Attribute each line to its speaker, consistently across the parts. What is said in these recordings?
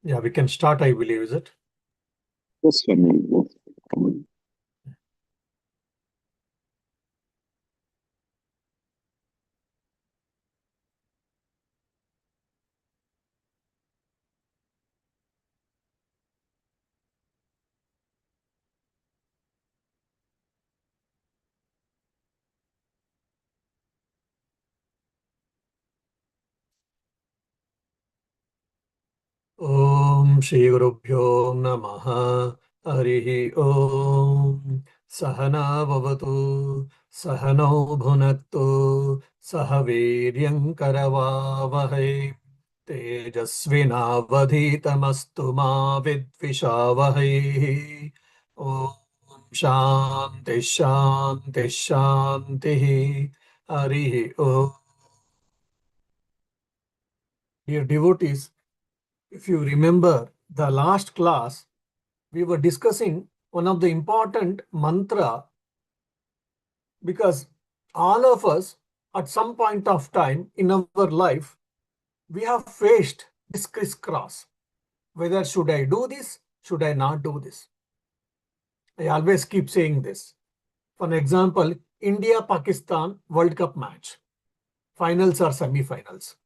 Speaker 1: Yeah, we can start, I believe, is it?
Speaker 2: Yes, Swami. Yes.
Speaker 1: Om Shri Gurubhyo Namaha Harihi Om Sahana Bhavatu Sahano Bhunaktu Sahaviryam Karavavahai Tejasvinavadhitamastu ma vidvishavahai. Om Shanti Shanti Shanti Harihi Om. Dear devotees, if you remember the last class, we were discussing one of the important mantra, because all of us at some point of time in our life, we have faced this crisscross. Whether should I do this? Should I not do this? I always keep saying this. For example, India-Pakistan World Cup match, finals or semi-finals.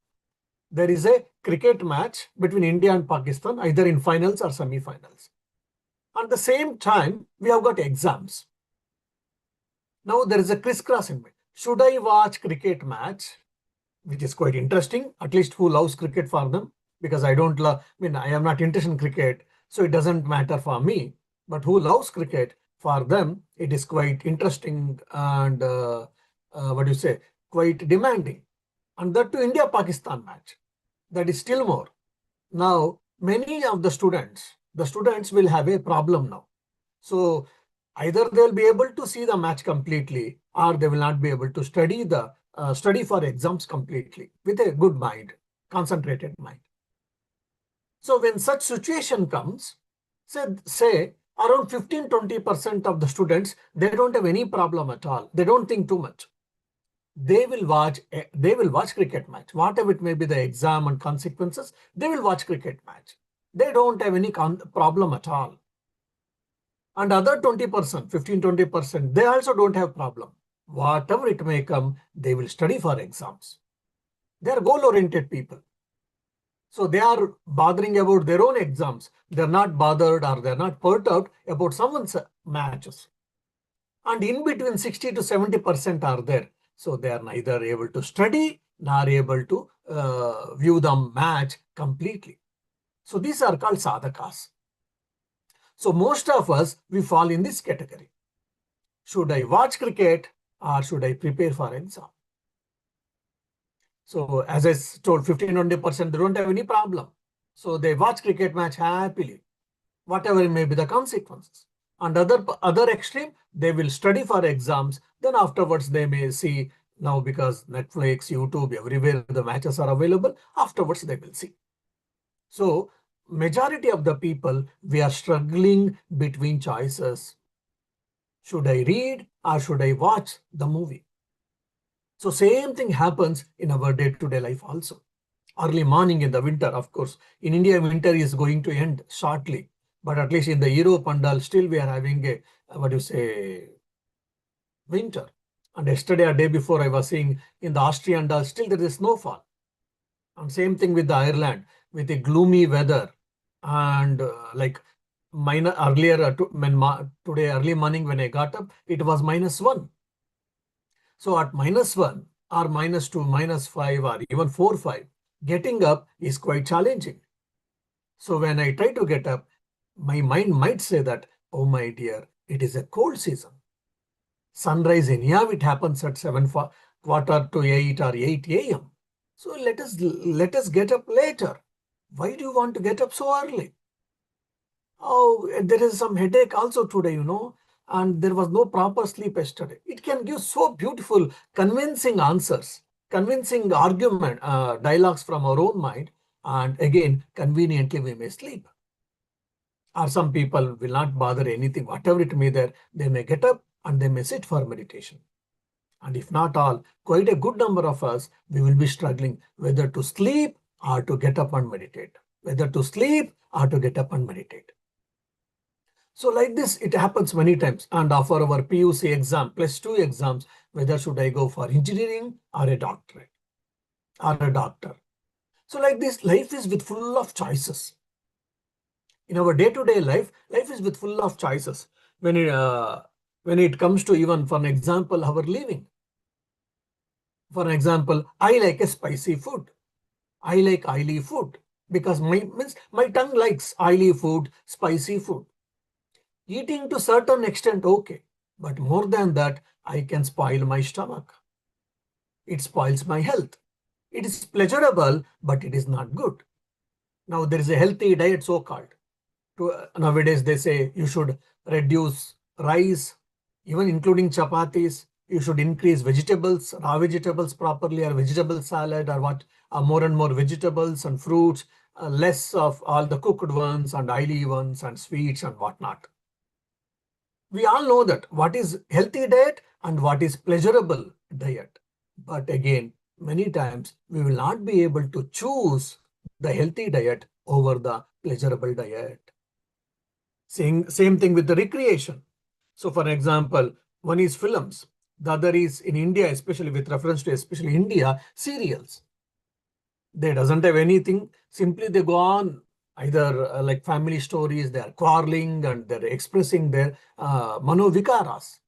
Speaker 1: There is a cricket match between India and Pakistan, either in finals or semi-finals. At the same time, we have got exams. Now there is a crisscross in me. Should I watch cricket match, which is quite interesting, at least who loves cricket for them, because I don't love, I am not interested in cricket, so it doesn't matter for me. But who loves cricket, for them, it is quite interesting and what do you say, quite demanding. And that to India-Pakistan match, that is still more. Now, many of the students will have a problem now. So either they'll be able to see the match completely, or they will not be able to study for exams completely with a good mind, concentrated mind. So when such situation comes, say around 15-20% of the students, they don't have any problem at all. They don't think too much. They will watch cricket match, whatever it may be, the exam and consequences. They will watch cricket match. They don't have any problem at all. And other 20%, 15-20%, they also don't have problem. Whatever it may come, they will study for exams. They are goal-oriented people. So they are bothering about their own exams. They're not bothered, or they're not put out about someone's matches. And in between, 60 to 70% are there. So they are neither able to study nor able to view the match completely. So these are called sadhakas. So most of us, we fall in this category. Should I watch cricket or should I prepare for exam? So as I told, 15-20%, they don't have any problem. So they watch cricket match happily, whatever may be the consequences. And other extreme, they will study for exams. Then afterwards, they may see, now because Netflix, YouTube, everywhere the matches are available, afterwards they will see. So majority of the people, we are struggling between choices. Should I read or should I watch the movie? So same thing happens in our day-to-day life also. Early morning in the winter, of course. In India, winter is going to end shortly. But at least in the Europe and all, still we are having a, winter. And yesterday or day before, I was seeing in the Austria and all, still there is snowfall. And same thing with the Ireland, with the gloomy weather. And like minor earlier, today early morning when I got up, it was -1. So at -1 or -2, -5 or even 4, 5, getting up is quite challenging. So when I try to get up, my mind might say that, oh my dear, it is a cold season. Sunrise in here, it happens at 7, quarter to 8 or 8 a.m. So let us get up later. Why do you want to get up so early? Oh, there is some headache also today, and there was no proper sleep yesterday. It can give so beautiful, convincing answers, convincing argument, dialogues from our own mind, and again, conveniently we may sleep. Or some people will not bother anything, whatever it may be, they may get up and they may sit for meditation. And if not all, quite a good number of us, we will be struggling whether to sleep or to get up and meditate, whether to sleep or to get up and meditate. So like this, it happens many times. And for our PUC exam, plus two exams, whether should I go for engineering or a doctorate or a doctor. So like this, life is with full of choices. In our day-to-day life, life is with full of choices. When it comes to even, for an example, our living. For example, I like a spicy food. I like oily food because my tongue likes oily food, spicy food. Eating to certain extent, okay, but more than that, I can spoil my stomach. It spoils my health. It is pleasurable, but it is not good. Now there is a healthy diet, so called. Nowadays they say you should reduce rice, even including chapatis. You should increase vegetables, raw vegetables properly, or vegetable salad, or what, more and more vegetables and fruits, less of all the cooked ones and oily ones and sweets and whatnot. We all know that what is healthy diet and what is pleasurable diet. But again, many times we will not be able to choose the healthy diet over the pleasurable diet. Same thing with the recreation. So for example, one is films, the other is in India, especially with reference to especially India, serials. They doesn't have anything. Simply they go on either like family stories, they are quarreling and they're expressing their manovikaras,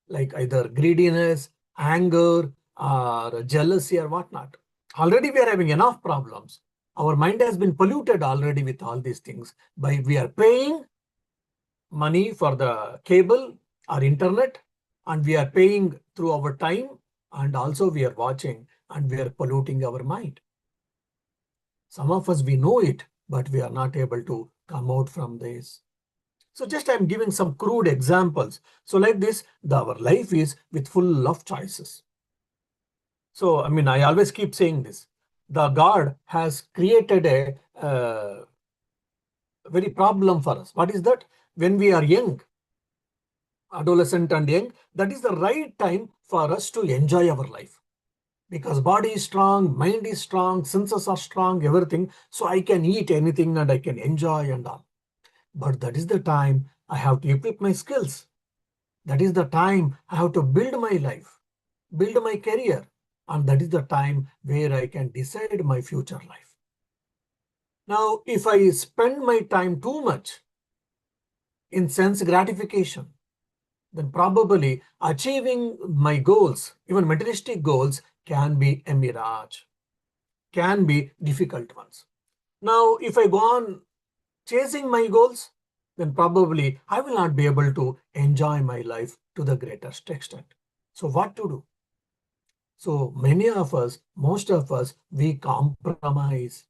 Speaker 1: like either greediness, anger, or jealousy or whatnot. Already we are having enough problems. Our mind has been polluted already with all these things. By we are paying money for the cable or internet, and we are paying through our time, and also we are watching and we are polluting our mind. Some of us, we know it, but we are not able to come out from this. So just I'm giving some crude examples. So like this, our life is with full of choices. So, I mean, I always keep saying this. The God has created a very problem for us. What is that? When we are young, adolescent and young, that is the right time for us to enjoy our life. Because body is strong, mind is strong, senses are strong, everything. So I can eat anything and I can enjoy and all. But that is the time I have to equip my skills. That is the time I have to build my life, build my career. And that is the time where I can decide my future life. Now, if I spend my time too much in sense gratification, then probably achieving my goals, even materialistic goals, can be a mirage, can be difficult ones. Now, if I go on chasing my goals, then probably I will not be able to enjoy my life to the greatest extent. So what to do? So many of us, most of us, we compromise.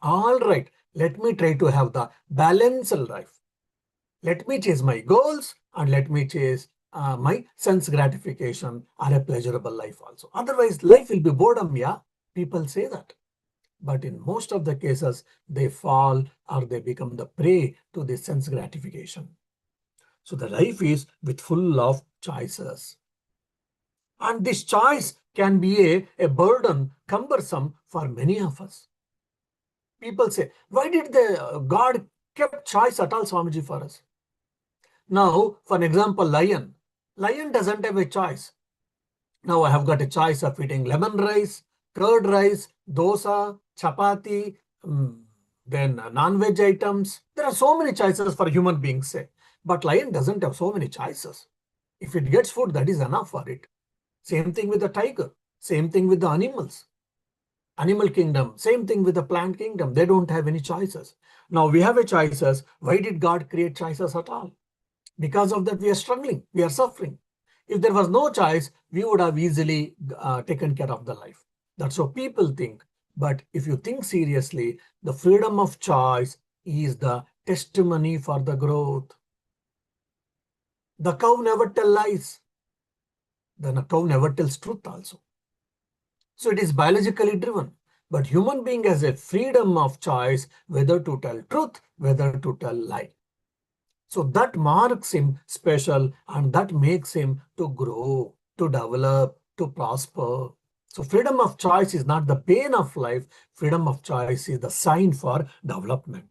Speaker 1: All right, let me try to have the balanced life. Let me chase my goals and let me chase my sense gratification or a pleasurable life also. Otherwise, life will be boredom, yeah. People say that. But in most of the cases, they fall or they become the prey to the sense gratification. So the life is with full of choices. And this choice can be a burden, cumbersome for many of us. People say, why did the God kept choice at all, Swamiji, for us? Now, for an example, lion. Lion doesn't have a choice. Now I have got a choice of eating lemon rice, curd rice, dosa, chapati, then non-veg items. There are so many choices for human beings, say. But lion doesn't have so many choices. If it gets food, that is enough for it. Same thing with the tiger. Same thing with the animals. Animal kingdom, same thing with the plant kingdom. They don't have any choices. Now we have a choices. Why did God create choices at all? Because of that, we are struggling, we are suffering. If there was no choice, we would have easily taken care of the life. That's what people think. But if you think seriously, the freedom of choice is the testimony for the growth. The cow never tells lies. The cow never tells truth also. So it is biologically driven. But human being has a freedom of choice whether to tell truth, whether to tell lie. So that marks him special and that makes him to grow, to develop, to prosper. So freedom of choice is not the pain of life. Freedom of choice is the sign for development.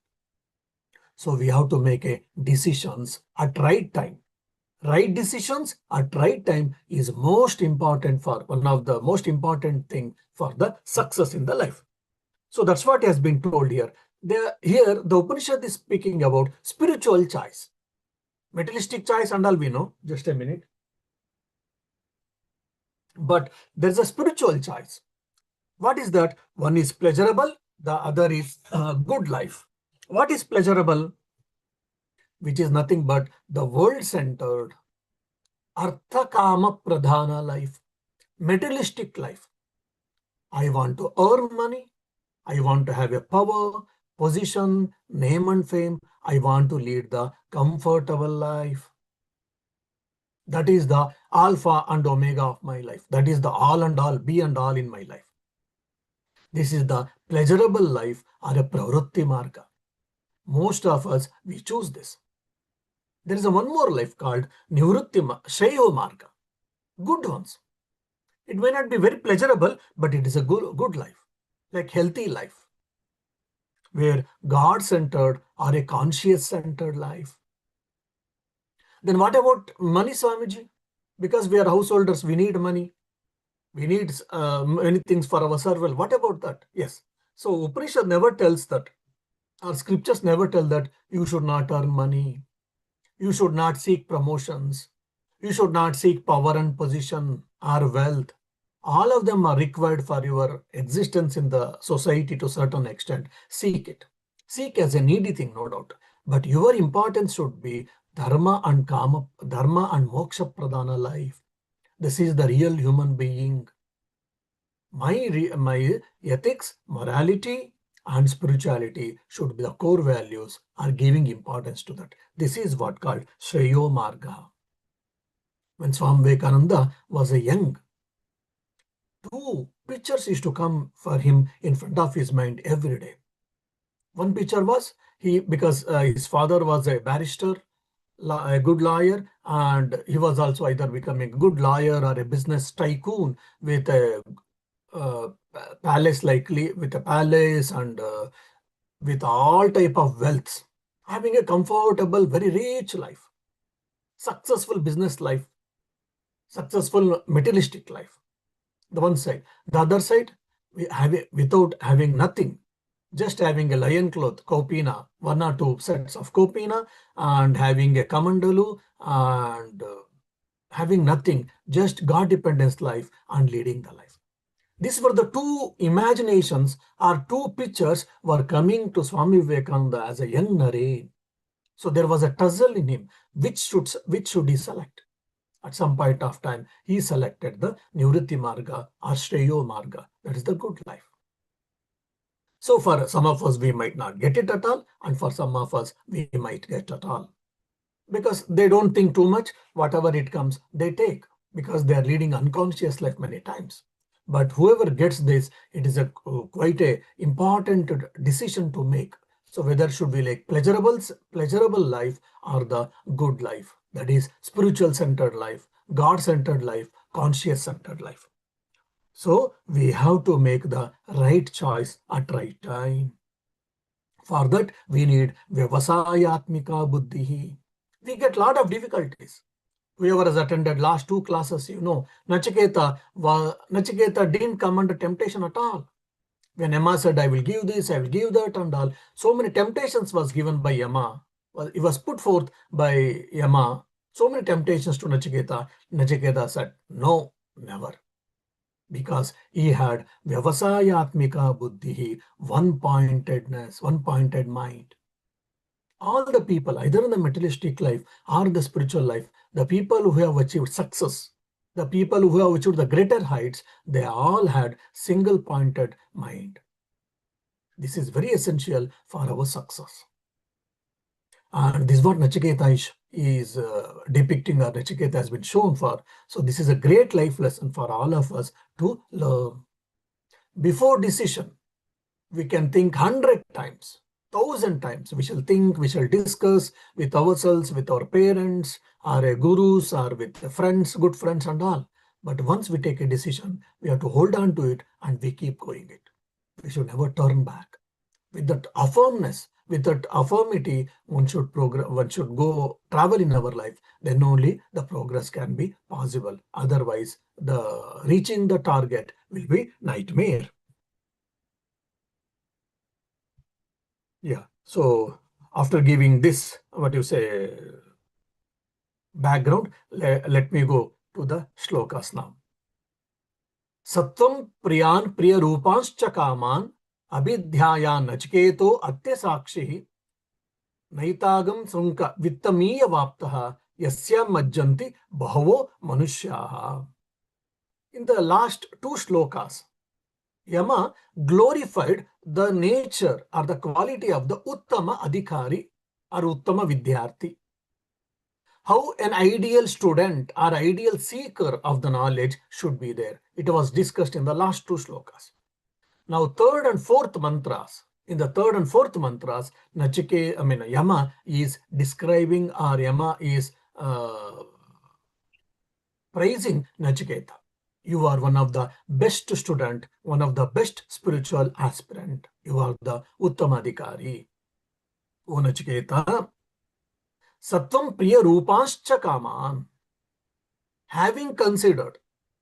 Speaker 1: So we have to make a decisions at right time. Right decisions at right time is most important, for one of the most important thing for the success in the life. So that's what has been told here. Here the Upanishad is speaking about spiritual choice. Materialistic choice and all we know. Just a minute. But there's a spiritual choice. What is that? One is pleasurable, the other is good life. What is pleasurable? Which is nothing but the world centered, artha kama pradhana life, materialistic life. I want to earn money. I want to have a power, position, name and fame. I want to lead the comfortable life. That is the alpha and omega of my life. That is the all and all, be and all in my life. This is the pleasurable life or a pravrutti marga. Most of us, we choose this. There is a one more life called nivrutti shreyo marga. Good ones. It may not be very pleasurable, but it is a good life, like healthy life, where God-centered or a conscious-centered life. Then what about money, Swamiji? Because we are householders, we need money. We need many things for our survival. What about that? Yes. So Upanishad never tells that. Our scriptures never tell that you should not earn money. You should not seek promotions. You should not seek power and position or wealth. All of them are required for your existence in the society to a certain extent. Seek it. Seek as a needy thing, no doubt. But your importance should be dharma and kama, dharma and moksha pradhana life. This is the real human being. My ethics, morality, and spirituality should be the core values, are giving importance to that. This is what called Shreyo Marga. When Swami Vivekananda was a young, two pictures used to come for him in front of his mind every day. One picture was because his father was a barrister, a good lawyer, and he was also either becoming a good lawyer or a business tycoon with a palace, likely with a palace and with all type of wealth, having a comfortable, very rich life, successful business life, successful materialistic life. The one side. The other side, we have it without having nothing, just having a lion cloth, kopina, one or two sets of kopina, and having a kamandalu, and having nothing, just God dependence life and leading the life. These were the two imaginations or two pictures were coming to Swami Vivekananda as a young Naren. So there was a tussle in him. Which should he select? At some point of time, he selected the Nivritti Marga or Shreyo Marga. That is the good life. So for some of us, we might not get it at all, and for some of us, we might get it all. Because they don't think too much, whatever it comes, they take, because they are leading unconscious life many times. But whoever gets this, it is quite a important decision to make. So whether should be like pleasurable life or the good life, that is spiritual centered life, God centered life, conscious centered life. So we have to make the right choice at right time. For that, we need vyavasayatmika buddhi. We get lot of difficulties. Whoever has attended last two classes, Nachiketa didn't come under temptation at all. When Yama said, I will give this, I will give that and all, so many temptations was given by Yama. Well, it was put forth by Yama. So many temptations to Nachiketa. Nachiketa said, no, never. Because he had vyavasayatmika buddhi, one-pointedness, one-pointed mind. All the people, either in the materialistic life or the spiritual life, the people who have achieved success, the people who have achieved the greater heights, they all had single-pointed mind. This is very essential for our success. And this is what Nachiketa is depicting, or Nachiketa has been shown for. So this is a great life lesson for all of us to learn. Before decision, we can think 100 times, 1,000 times. We shall think, we shall discuss with ourselves, with our parents, our gurus, or with friends, good friends and all. But once we take a decision, we have to hold on to it and we keep going it. We should never turn back. With that firmness, with that affirmity, one should progress, one should go travel in our life. Then only the progress can be possible. Otherwise, the reaching the target will be nightmare. Yeah. So after giving this, what you say, background, let me go to the shlokas now. Sattvam priyan priya rupanscha kaman abhidhyaya nachiketo atya sakshi नैतागम सृंक वित्तमीय वाप्तः यस्या मज्जन्ति बहवो मनुष्याः. In the last two shlokas, Yama glorified the nature or the quality of the Uttama Adhikari or Uttama Vidyarthi. How an ideal student or ideal seeker of the knowledge should be there. It was discussed in the last two shlokas. Now, third and fourth mantras. In the third and fourth mantras, Yama is describing or Yama is praising Nachiketa. You are one of the best student, one of the best spiritual aspirant. You are the Uttamadhikari. O Nachiketa, Sattvam Priya Rupanscha Kaman. Having considered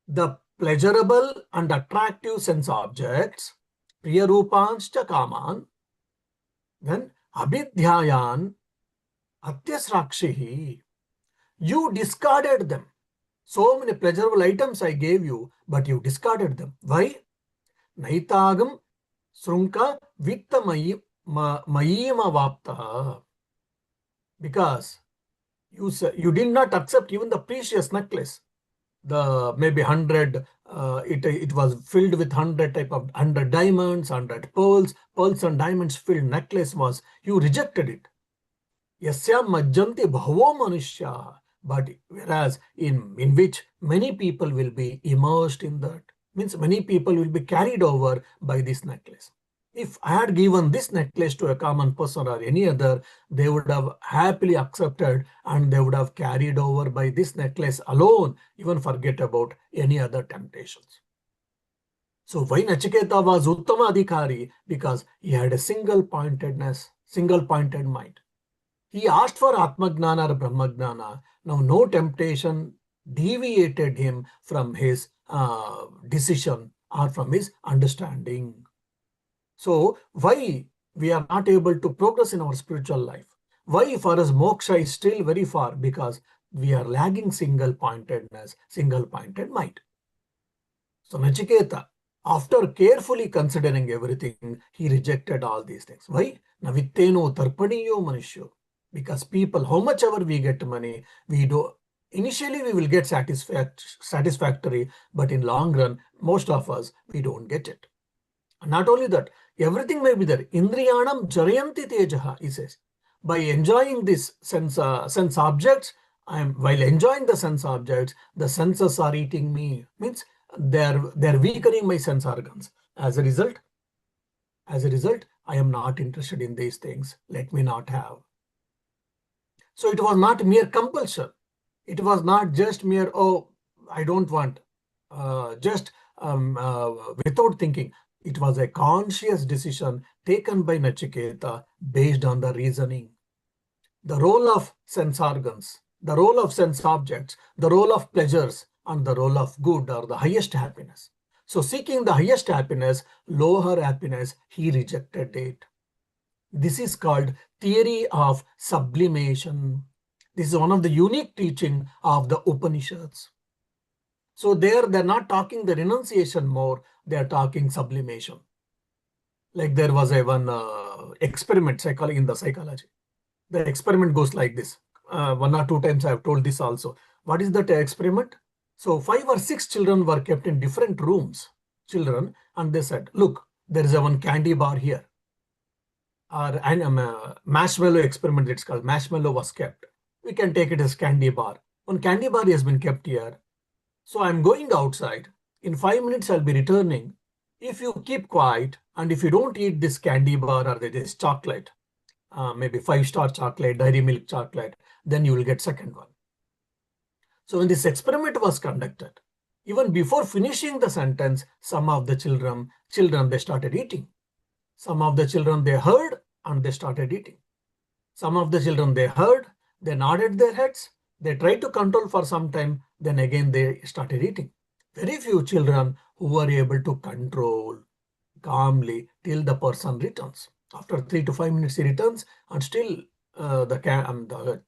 Speaker 1: the pleasurable and attractive sense objects, Priya Rupanscha Kaman, then Abhidhyayan Atyasrakshihi. You discarded them. So many pleasurable items I gave you, but you discarded them. Why? Naitagam Srunka Vitta Mayima Vaptaha. Because you did not accept even the precious necklace. The maybe 100, it was filled with 100 type of 100 diamonds, 100 pearls and diamonds filled necklace was, you rejected it. Yasyam majjanti bhavo manushya. But whereas in which many people will be immersed in that, means many people will be carried over by this necklace. If I had given this necklace to a common person or any other, they would have happily accepted and they would have carried over by this necklace alone, even forget about any other temptations. So why Nachiketa was Uttama Adhikari? Because he had a single pointed mind. He asked for Atmagnana or Brahmagnana. Now, no temptation deviated him from his decision or from his understanding. So, why we are not able to progress in our spiritual life? Why for us moksha is still very far? Because we are lagging single-pointedness, single-pointed mind. So, Nachiketa, after carefully considering everything, he rejected all these things. Why? Navitteno tarpaniyo manishyo. Because people, how much ever we get money, we do initially we will get satisfactory, but in long run, most of us, we don't get it. Not only that, everything may be there. Indriyanam jarayanti tejaha, he says. By enjoying this sense objects, while enjoying the sense objects, the senses are eating me. Means they're weakening my sense organs. As a result, I am not interested in these things. Let me not have. So it was not mere compulsion. It was not just mere, oh, I don't want, just without thinking. It was a conscious decision taken by Nachiketa based on the reasoning. The role of sense organs, the role of sense objects, the role of pleasures, and the role of good or the highest happiness. So seeking the highest happiness, lower happiness, he rejected it. This is called theory of sublimation. This is one of the unique teaching of the Upanishads. So they're not talking the renunciation more, they're talking sublimation. Like there was a one experiment in the psychology. The experiment goes like this. 1 or 2 times I have told this also. What is that experiment? So 5 or 6 children were kept in different rooms, and they said, look, there is a one candy bar here. Or marshmallow experiment, it's called. Marshmallow was kept. We can take it as candy bar. One candy bar has been kept here. So I'm going outside. In 5 minutes, I'll be returning. If you keep quiet and if you don't eat this candy bar or this chocolate, maybe 5-star chocolate, dairy milk chocolate, then you will get second one. So when this experiment was conducted, even before finishing the sentence, some of the children, they started eating. Some of the children, they heard and they started eating. Some of the children, they heard, they nodded their heads, they tried to control for some time, then again they started eating. Very few children who were able to control calmly till the person returns. After 3 to 5 minutes, he returns, and still the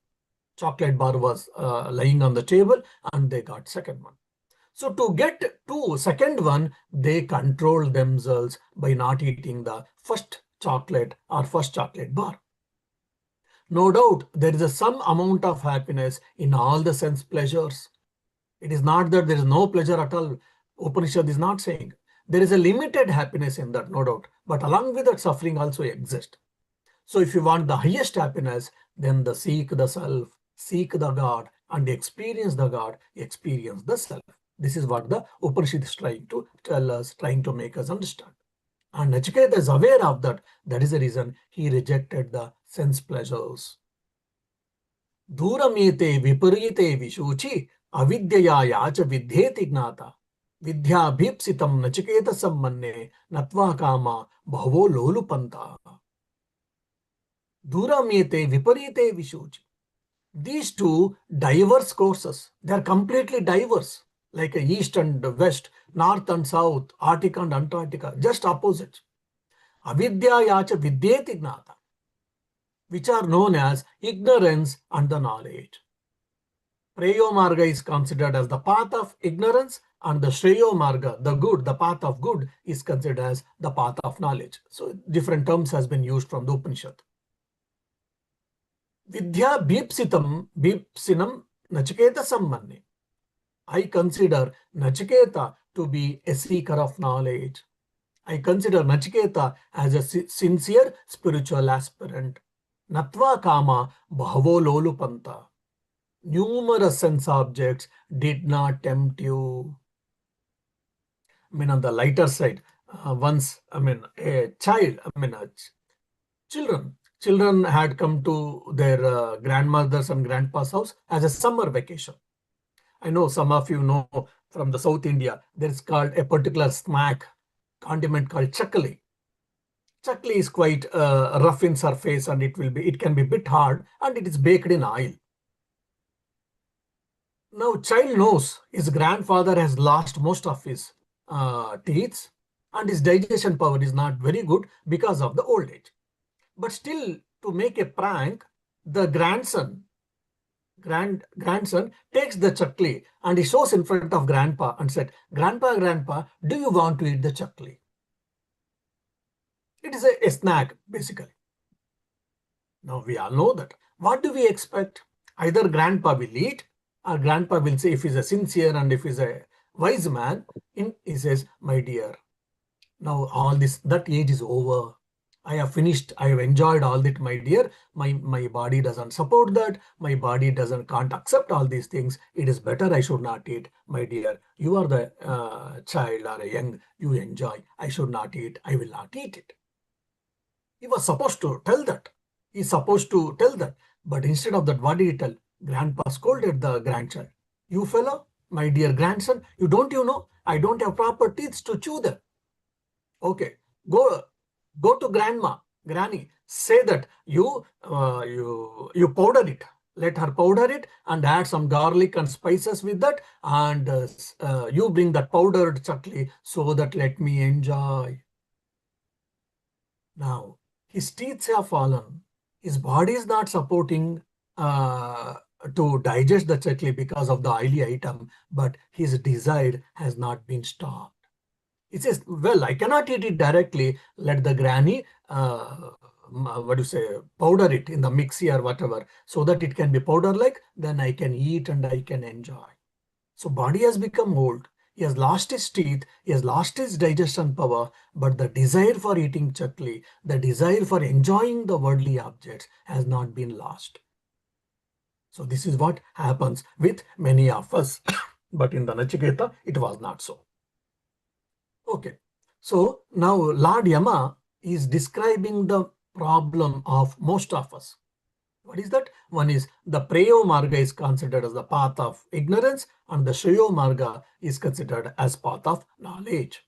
Speaker 1: chocolate bar was lying on the table, and they got second one. So to get to second one, they control themselves by not eating the first chocolate or first chocolate bar. No doubt there is some amount of happiness in all the sense pleasures. It is not that there is no pleasure at all. Upanishad is not saying. There is a limited happiness in that, no doubt. But along with that, suffering also exists. So if you want the highest happiness, then seek the self, seek the God, and experience the God, experience the self. This is what the Upanishad is trying to tell us, trying to make us understand. And Nachiketa is aware of that. That is the reason he rejected the sense pleasures. Duramete viparite vishuchi avidyaya yacha vidheti gnata. Vidyabhipsitam Nachiketa sammanne natva kama bhavo lolupanta. Duramete viparite vishuchi. These two diverse courses, they are completely diverse, like east and west, north and south, Arctic and Antarctica, just opposite. Avidya yacha vidyeti gnata, which are known as ignorance and the knowledge. Preyo Marga is considered as the path of ignorance, and the Shreyo Marga, the good, the path of good, is considered as the path of knowledge. So different terms has been used from the Upanishad. Vidya bhipsinam Nachiketa sammanne. I consider Nachiketa to be a seeker of knowledge. I consider Nachiketa as a sincere spiritual aspirant. Natva kama bhavo lolupanta. Numerous sense objects did not tempt you. I mean, on the lighter side, once, a child, children had come to their grandmother's and grandpa's house as a summer vacation. I know some of you know from the South India, there's called a particular snack, condiment called chakli. Chakli is quite rough in surface, and it can be a bit hard, and it is baked in oil. Now, child knows his grandfather has lost most of his teeth, and his digestion power is not very good because of the old age. But still, to make a prank, the grandson takes the chakli and he shows in front of grandpa and said, Grandpa, do you want to eat the chakli? It is a snack, basically. Now we all know that. What do we expect? Either grandpa will eat, or grandpa will say, if he's a sincere and if he's a wise man, he says, my dear, now all this, that age is over. I have finished. I have enjoyed all that, my dear. My body doesn't support that. My body can't accept all these things. It is better I should not eat, my dear. You are the child or a young. You enjoy. I should not eat. I will not eat it. He was supposed to tell that. He's supposed to tell that. But instead of that, what did he tell? Grandpa scolded the grandchild. You fellow, my dear grandson, you know, I don't have proper teeth to chew them. Okay, go to granny, say that you powder it. Let her powder it and add some garlic and spices with that, and you bring that powdered chakli so that let me enjoy. Now, his teeth have fallen. His body is not supporting to digest the chakli because of the oily item, but his desire has not been stopped. He says, well, I cannot eat it directly. Let the granny, powder it in the mixie or whatever, so that it can be powder-like, then I can eat and I can enjoy. So body has become old. He has lost his teeth. He has lost his digestion power. But the desire for eating chakli, the desire for enjoying the worldly objects has not been lost. So this is what happens with many of us. But in the Nachiketa, it was not so. Okay, so now Lord Yama is describing the problem of most of us. What is that? One is the Preyo Marga is considered as the path of ignorance, and the Shreyo Marga is considered as path of knowledge.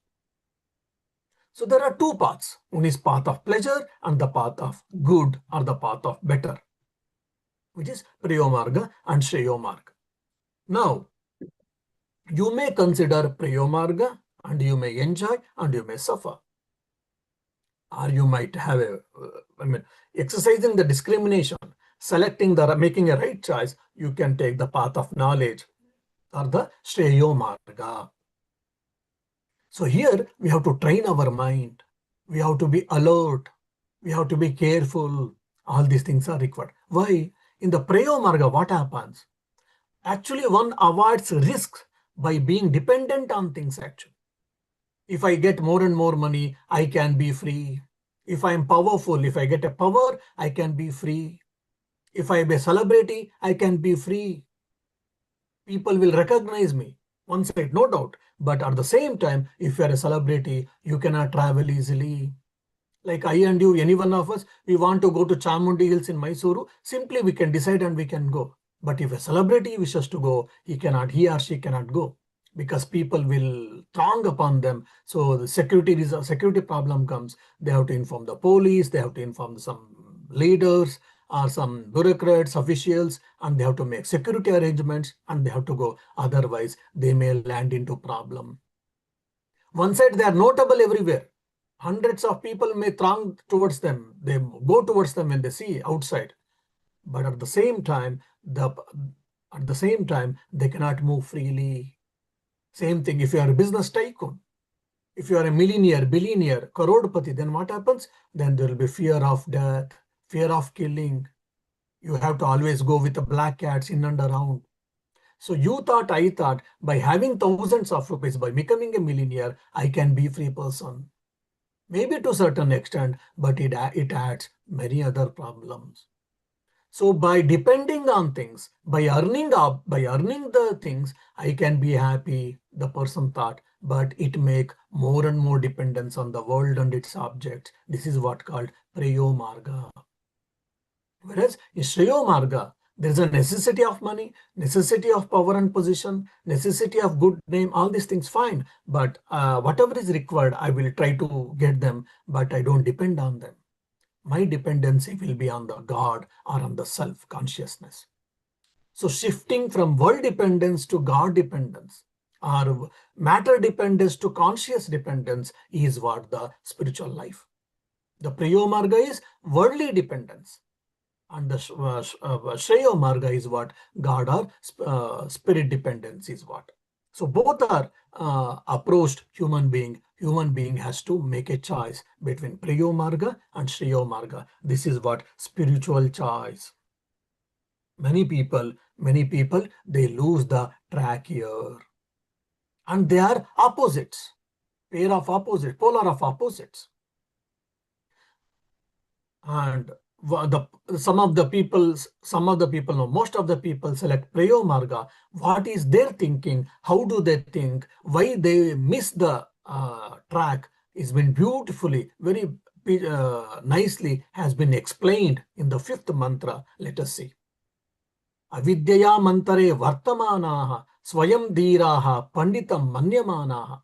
Speaker 1: So there are two paths. One is path of pleasure and the path of good or the path of better, which is Priyomarga and Shreyomarga. Now, you may consider Priyomarga and you may enjoy and you may suffer. Or you might have exercising the discrimination, making a right choice, you can take the path of knowledge or the Shreyo Marga. So here we have to train our mind. We have to be alert. We have to be careful. All these things are required. Why? In the Preyo Marga, what happens? Actually, one avoids risks by being dependent on things actually. If I get more and more money, I can be free. If I am powerful, if I get a power, I can be free. If I am a celebrity, I can be free. People will recognize me. One side, no doubt. But at the same time, if you are a celebrity, you cannot travel easily. Like I and you, any one of us, we want to go to Chamundi Hills in Mysuru, simply we can decide and we can go. But if a celebrity wishes to go, he or she cannot go because people will throng upon them. So the security problem comes. They have to inform the police, they have to inform some leaders or some bureaucrats, officials, and they have to make security arrangements and they have to go. Otherwise, they may land into problem. One side, they are notable everywhere. Hundreds of people may throng towards them. They go towards them when they see outside. But at the same time, they cannot move freely. Same thing if you are a business tycoon. If you are a millionaire, billionaire, crorepati, then what happens? Then there will be fear of death, fear of killing. You have to always go with the black cats in and around. So you thought, I thought, by having thousands of rupees, by becoming a millionaire, I can be free person. Maybe to a certain extent, but it adds many other problems. So by depending on things, by earning the things, I can be happy, the person thought, but it make more and more dependence on the world and its objects. This is what called Preyo Marga. Whereas in Shreyo Marga, there is a necessity of money, necessity of power and position, necessity of good name, all these things fine. But whatever is required, I will try to get them, but I don't depend on them. My dependency will be on the God or on the self-consciousness. So shifting from world dependence to God dependence or matter dependence to conscious dependence is what the spiritual life. The Priyo Marga is worldly dependence. And the Shreyo Marga is what? God or spirit dependence is what. So both are approached human being. Human being has to make a choice between Priyo Marga and Shreyo Marga. This is what spiritual choice. Many people, they lose the track here. And they are opposites. Pair of opposites, polar of opposites. And some of the people, no, most of the people select Preyo Marga. What is their thinking? How do they think? Why they miss the track is been beautifully, very nicely has been explained in the fifth mantra. Let us see. Avidyaya mantare vartamanaha swayam dhiraha panditam manyamanaha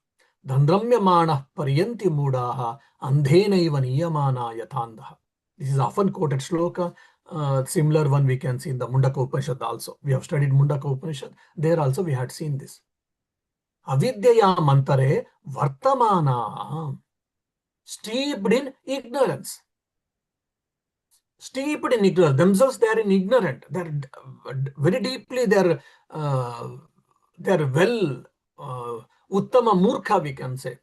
Speaker 1: dhandramyamana paryanti mudaha andhenaiva niyamana yathandaha. This is often quoted shloka. Similar one we can see in the Mundaka Upanishad also. We have studied Mundaka Upanishad. There also we had seen this. Avidyaya mantare vartamana, steeped in ignorance. Steeped in ignorance. Themselves, they are in ignorant. They're very deeply, they're well, uttama murkha, we can say.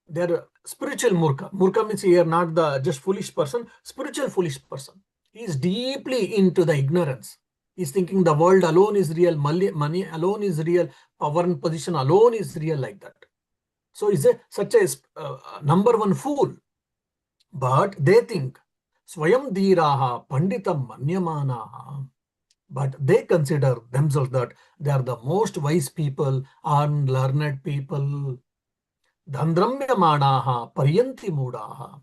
Speaker 1: They're spiritual murkha. Murkha means here not the just foolish person, spiritual foolish person. He is deeply into the ignorance. He's thinking the world alone is real, money alone is real, power and position alone is real, like that. So is such a number one fool. But they think Swayam Dhiraha Panditam Manyamanaha. But they consider themselves that they are the most wise people, unlearned people. Dhandramyamanaha Paryanti Mudaha.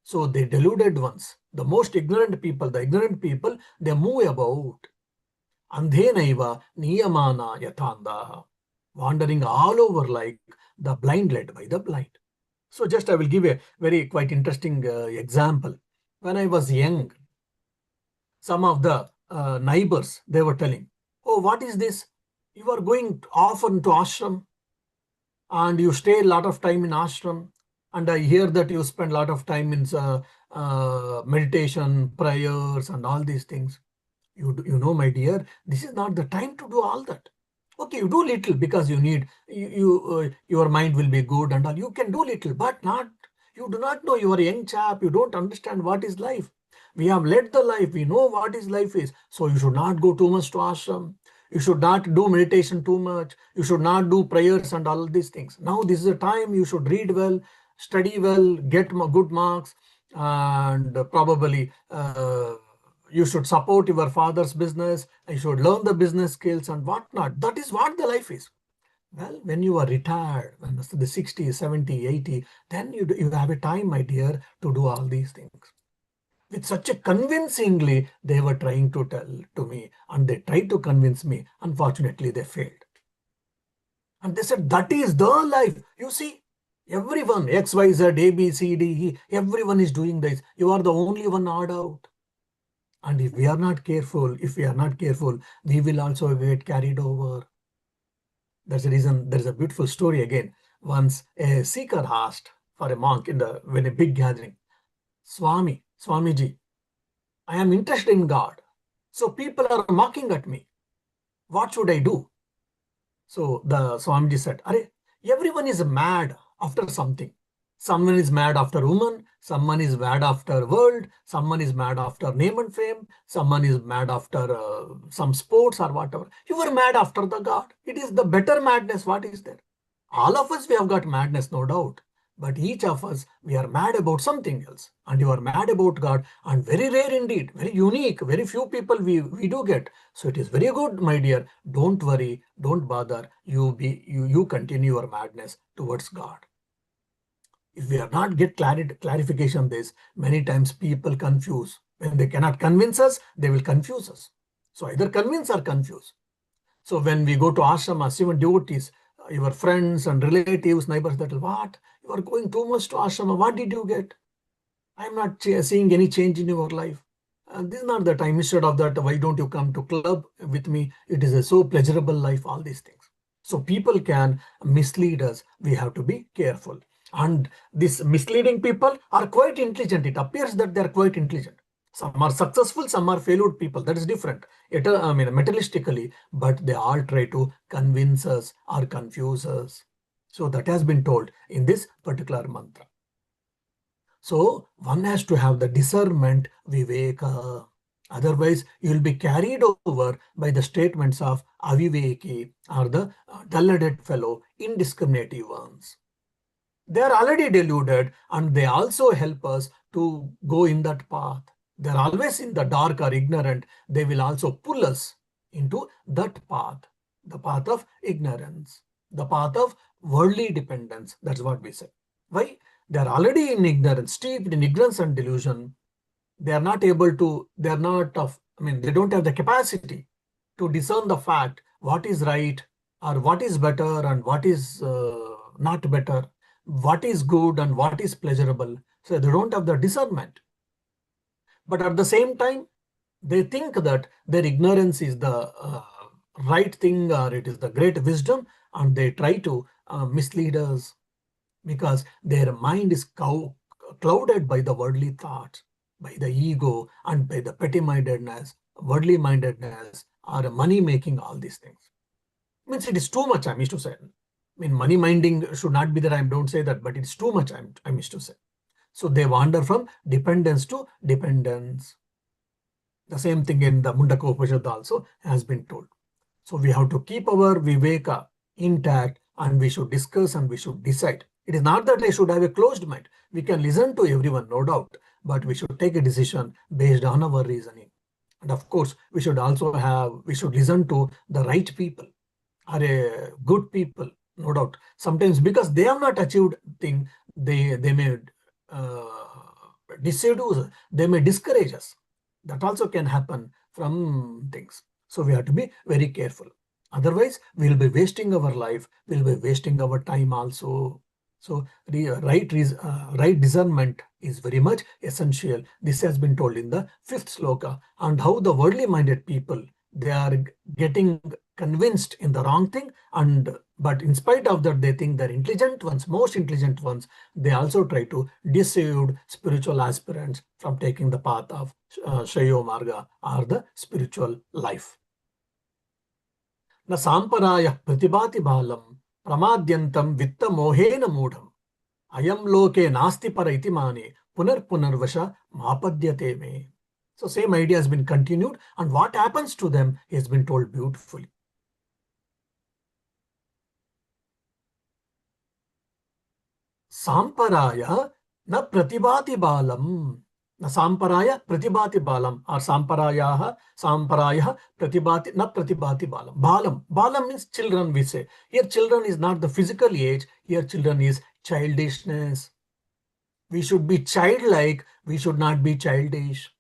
Speaker 1: So they deluded ones. The most ignorant people, they move about. Andhenaiva Niyamana Yathandaha. Wandering all over like the blind led by the blind. So just I will give a very quite interesting example. When I was young, some of the neighbors, they were telling, "Oh, what is this? You are going often to ashram and you stay a lot of time in ashram. And I hear that you spend a lot of time in meditation, prayers, and all these things. You know, my dear, this is not the time to do all that. Okay, you do little because you need your mind will be good and all. You can do little, but not. You do not know. You are a young chap. You don't understand what is life. We have led the life. We know what is life is. So you should not go too much to ashram. You should not do meditation too much. You should not do prayers and all these things. Now this is a time you should read well, study well, get good marks, and probably you should support your father's business. You should learn the business skills and whatnot. That is what the life is. Well, when you are retired, when the 60, 70, 80, then you have a time, my dear, to do all these things. With such a convincingly, they were trying to tell to me, and they tried to convince me. Unfortunately, they failed. And they said, that is the life. You see, everyone, X, Y, Z, A, B, C, D, E, everyone is doing this. You are the only one odd out. And if we are not careful, we will also get carried over. That's the reason there is a beautiful story again. Once a seeker asked for a monk when a big gathering, Swamiji, I am interested in God. So people are mocking at me. What should I do? So the Swamiji said, Arey, everyone is mad after something. Someone is mad after woman, someone is mad after world, someone is mad after name and fame, someone is mad after some sports or whatever. You were mad after the God. It is the better madness. What is there? All of us, we have got madness, no doubt. But each of us, we are mad about something else. And you are mad about God. And very rare indeed, very unique, very few people we do get. So it is very good, my dear. Don't worry, don't bother. You continue your madness towards God. If we are not get clarification on this, many times people confuse. When they cannot convince us, they will confuse us. So either convince or confuse. So when we go to ashrama, even devotees, your friends and relatives, neighbors, that will, what? You are going too much to ashrama. What did you get? I'm not seeing any change in your life. This is not the time. Instead of that, why don't you come to club with me? It is a so pleasurable life, all these things. So people can mislead us. We have to be careful. And these misleading people are quite intelligent. It appears that they are quite intelligent. Some are successful, some are failed people. That is different. I mean, materialistically, but they all try to convince us or confuse us. So that has been told in this particular mantra. So one has to have the discernment, viveka. Otherwise, you will be carried over by the statements of aviveki or the dull-headed fellow, indiscriminative ones. They are already deluded and they also help us to go in that path. They are always in the dark or ignorant. They will also pull us into that path, the path of ignorance, the path of worldly dependence. That's what we say. Why? They are already in ignorance, steeped in ignorance and delusion. They are not able to, they are not of, I mean, they don't have the capacity to discern the fact what is right or what is better and what is not better, what is good and what is pleasurable. So they don't have the discernment. But at the same time, they think that their ignorance is the right thing or it is the great wisdom, and they try to mislead us because their mind is clouded by the worldly thoughts, by the ego, and by the petty mindedness, worldly mindedness, or money making, all these things. Means it is too much, I used to say. I mean, money minding should not be there, I don't say that, but it's too much, I used to say. So they wander from dependence to dependence. The same thing in the Mundaka Upanishad also has been told. So we have to keep our viveka intact and we should discuss and we should decide. It is not that I should have a closed mind. We can listen to everyone, no doubt, but we should take a decision based on our reasoning. And of course, we should listen to the right people, are a good people, no doubt. Sometimes because they have not achieved thing, they may deceive us, they may discourage us. That also can happen from things. So we have to be very careful. Otherwise, we'll be wasting our life, we'll be wasting our time also. So the right discernment is very much essential. This has been told in the fifth sloka. And how the worldly minded people, they are getting convinced in the wrong thing, and but in spite of that they think they're intelligent ones, most intelligent ones. They also try to dissuade spiritual aspirants from taking the path of Shayo Marga or the spiritual life. न साम्परायः प्रतिभाति बालं प्रमाद्यन्तं वित्तमोहेन मूढम् अयं लोके नास्ति पर इति माने पुनर्पुनर्वश मापद्यते मे. So same idea has been continued, and what happens to them has been told beautifully. Samparaya na pratibhati balam. Na samparaya pratibhati balam, or samparaya pratibhati na pratibhati balam. Balam means children, we say. Here children is not the physical age, here children is childishness. We should be childlike, we should not be childish.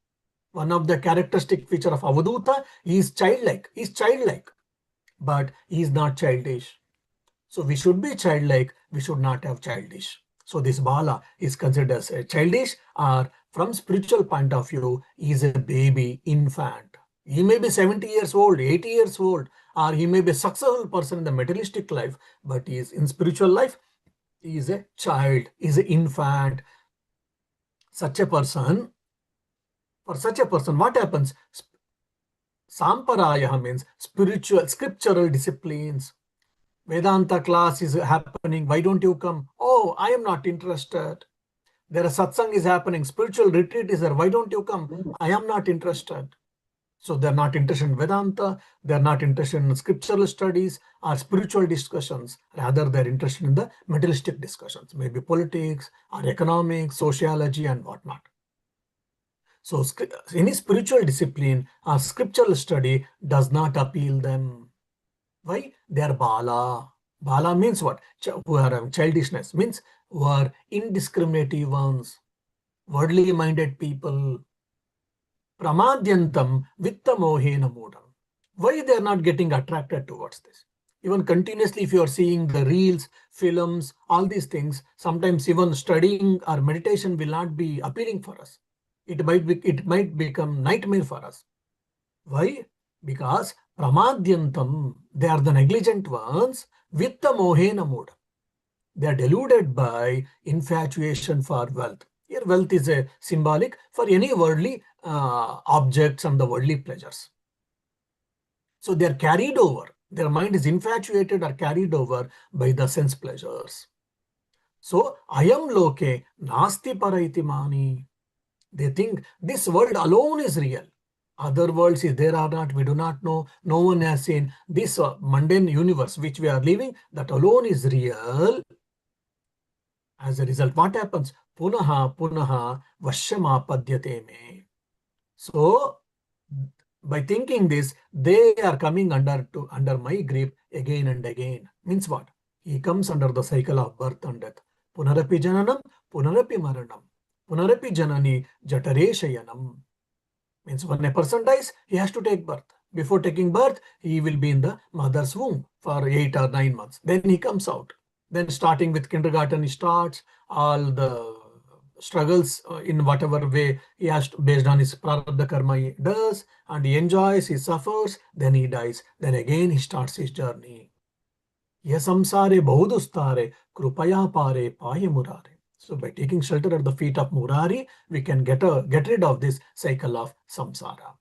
Speaker 1: One of the characteristic feature of Avaduta is childlike, but he is not childish. So we should be childlike, we should not have childish. So this Bala is considered as a childish, or from spiritual point of view, he is a baby, infant. He may be 70 years old, 80 years old, or he may be a successful person in the materialistic life, but he is in spiritual life, he is a child, he is an infant. For such a person, what happens? Samparaya means spiritual, scriptural disciplines. Vedanta class is happening. Why don't you come? Oh, I am not interested. There a satsang is happening. Spiritual retreat is there. Why don't you come? I am not interested. So they're not interested in Vedanta. They're not interested in scriptural studies or spiritual discussions. Rather, they're interested in the materialistic discussions, maybe politics or economics, sociology, and whatnot. So any spiritual discipline or scriptural study does not appeal them. Why? They are Bala. Bala means what? Who are childishness, means who are indiscriminative ones, worldly minded people. Pramadyantam vittamohena mudam. Why they are not getting attracted towards this? Even continuously, if you are seeing the reels, films, all these things, sometimes even studying or meditation will not be appealing for us. It might become nightmare for us. Why? Because pramadyantam, they are the negligent ones, with the mohena mood. They are deluded by infatuation for wealth. Here, wealth is a symbolic for any worldly objects and the worldly pleasures. So they are carried over. Their mind is infatuated or carried over by the sense pleasures. So, ayam loke nasti paraiti mani. They think this world alone is real. Other worlds, is there or not, we do not know. No one has seen this mundane universe which we are living, that alone is real. As a result, what happens? Punaha vashyamapadyate me. So, by thinking this, they are coming under my grip again and again. Means what? He comes under the cycle of birth and death. Punarapi jananam, punarapi maranam. Punarapi janani jatare shayanam. Means when a person dies, he has to take birth. Before taking birth, he will be in the mother's womb for 8 or 9 months. Then he comes out. Then starting with kindergarten, he starts all the struggles in whatever way he has to, based on his prarabdha karma he does, and he enjoys, he suffers, then he dies. Then again he starts his journey. Ye samsare bahudustare krupaya pare paye murare. So by taking shelter at the feet of Murari, we can get rid of this cycle of samsara.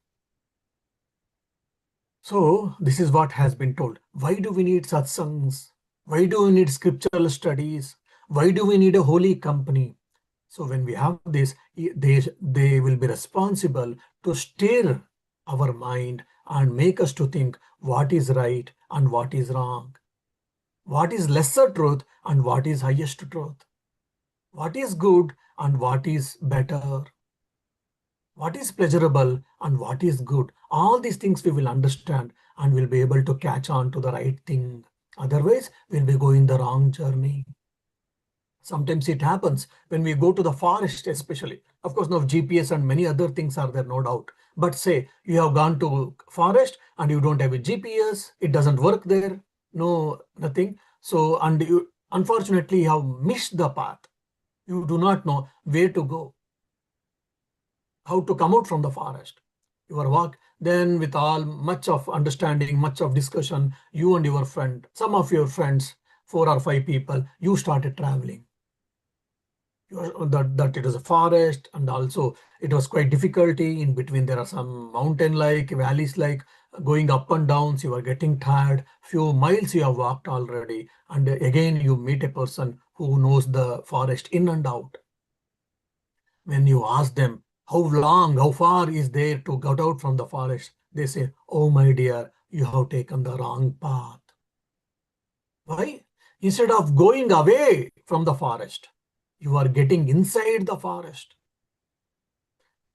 Speaker 1: So this is what has been told. Why do we need satsangs? Why do we need scriptural studies? Why do we need a holy company? So when we have this, they will be responsible to steer our mind and make us to think what is right and what is wrong. What is lesser truth and what is highest truth. What is good and what is better. What is pleasurable and what is good. All these things we will understand and will be able to catch on to the right thing. Otherwise, we'll be going the wrong journey. Sometimes it happens when we go to the forest, especially. Of course, now GPS and many other things are there, no doubt. But say you have gone to forest and you don't have a GPS, it doesn't work there, no, nothing. So, and Unfortunately, you have missed the path. You do not know where to go, how to come out from the forest. Your walk, then with all much of understanding, much of discussion, you and your friend, some of your friends, 4 or 5 people, you started traveling. That it was a forest, and also it was quite difficulty. In between there are some mountain like valleys like going up and downs. You are getting tired. Few miles you have walked already, and again you meet a person who knows the forest in and out. When you ask them how long, how far is there to get out from the forest, they say, "Oh my dear, you have taken the wrong path." Why? Instead of going away from the forest, you are getting inside the forest.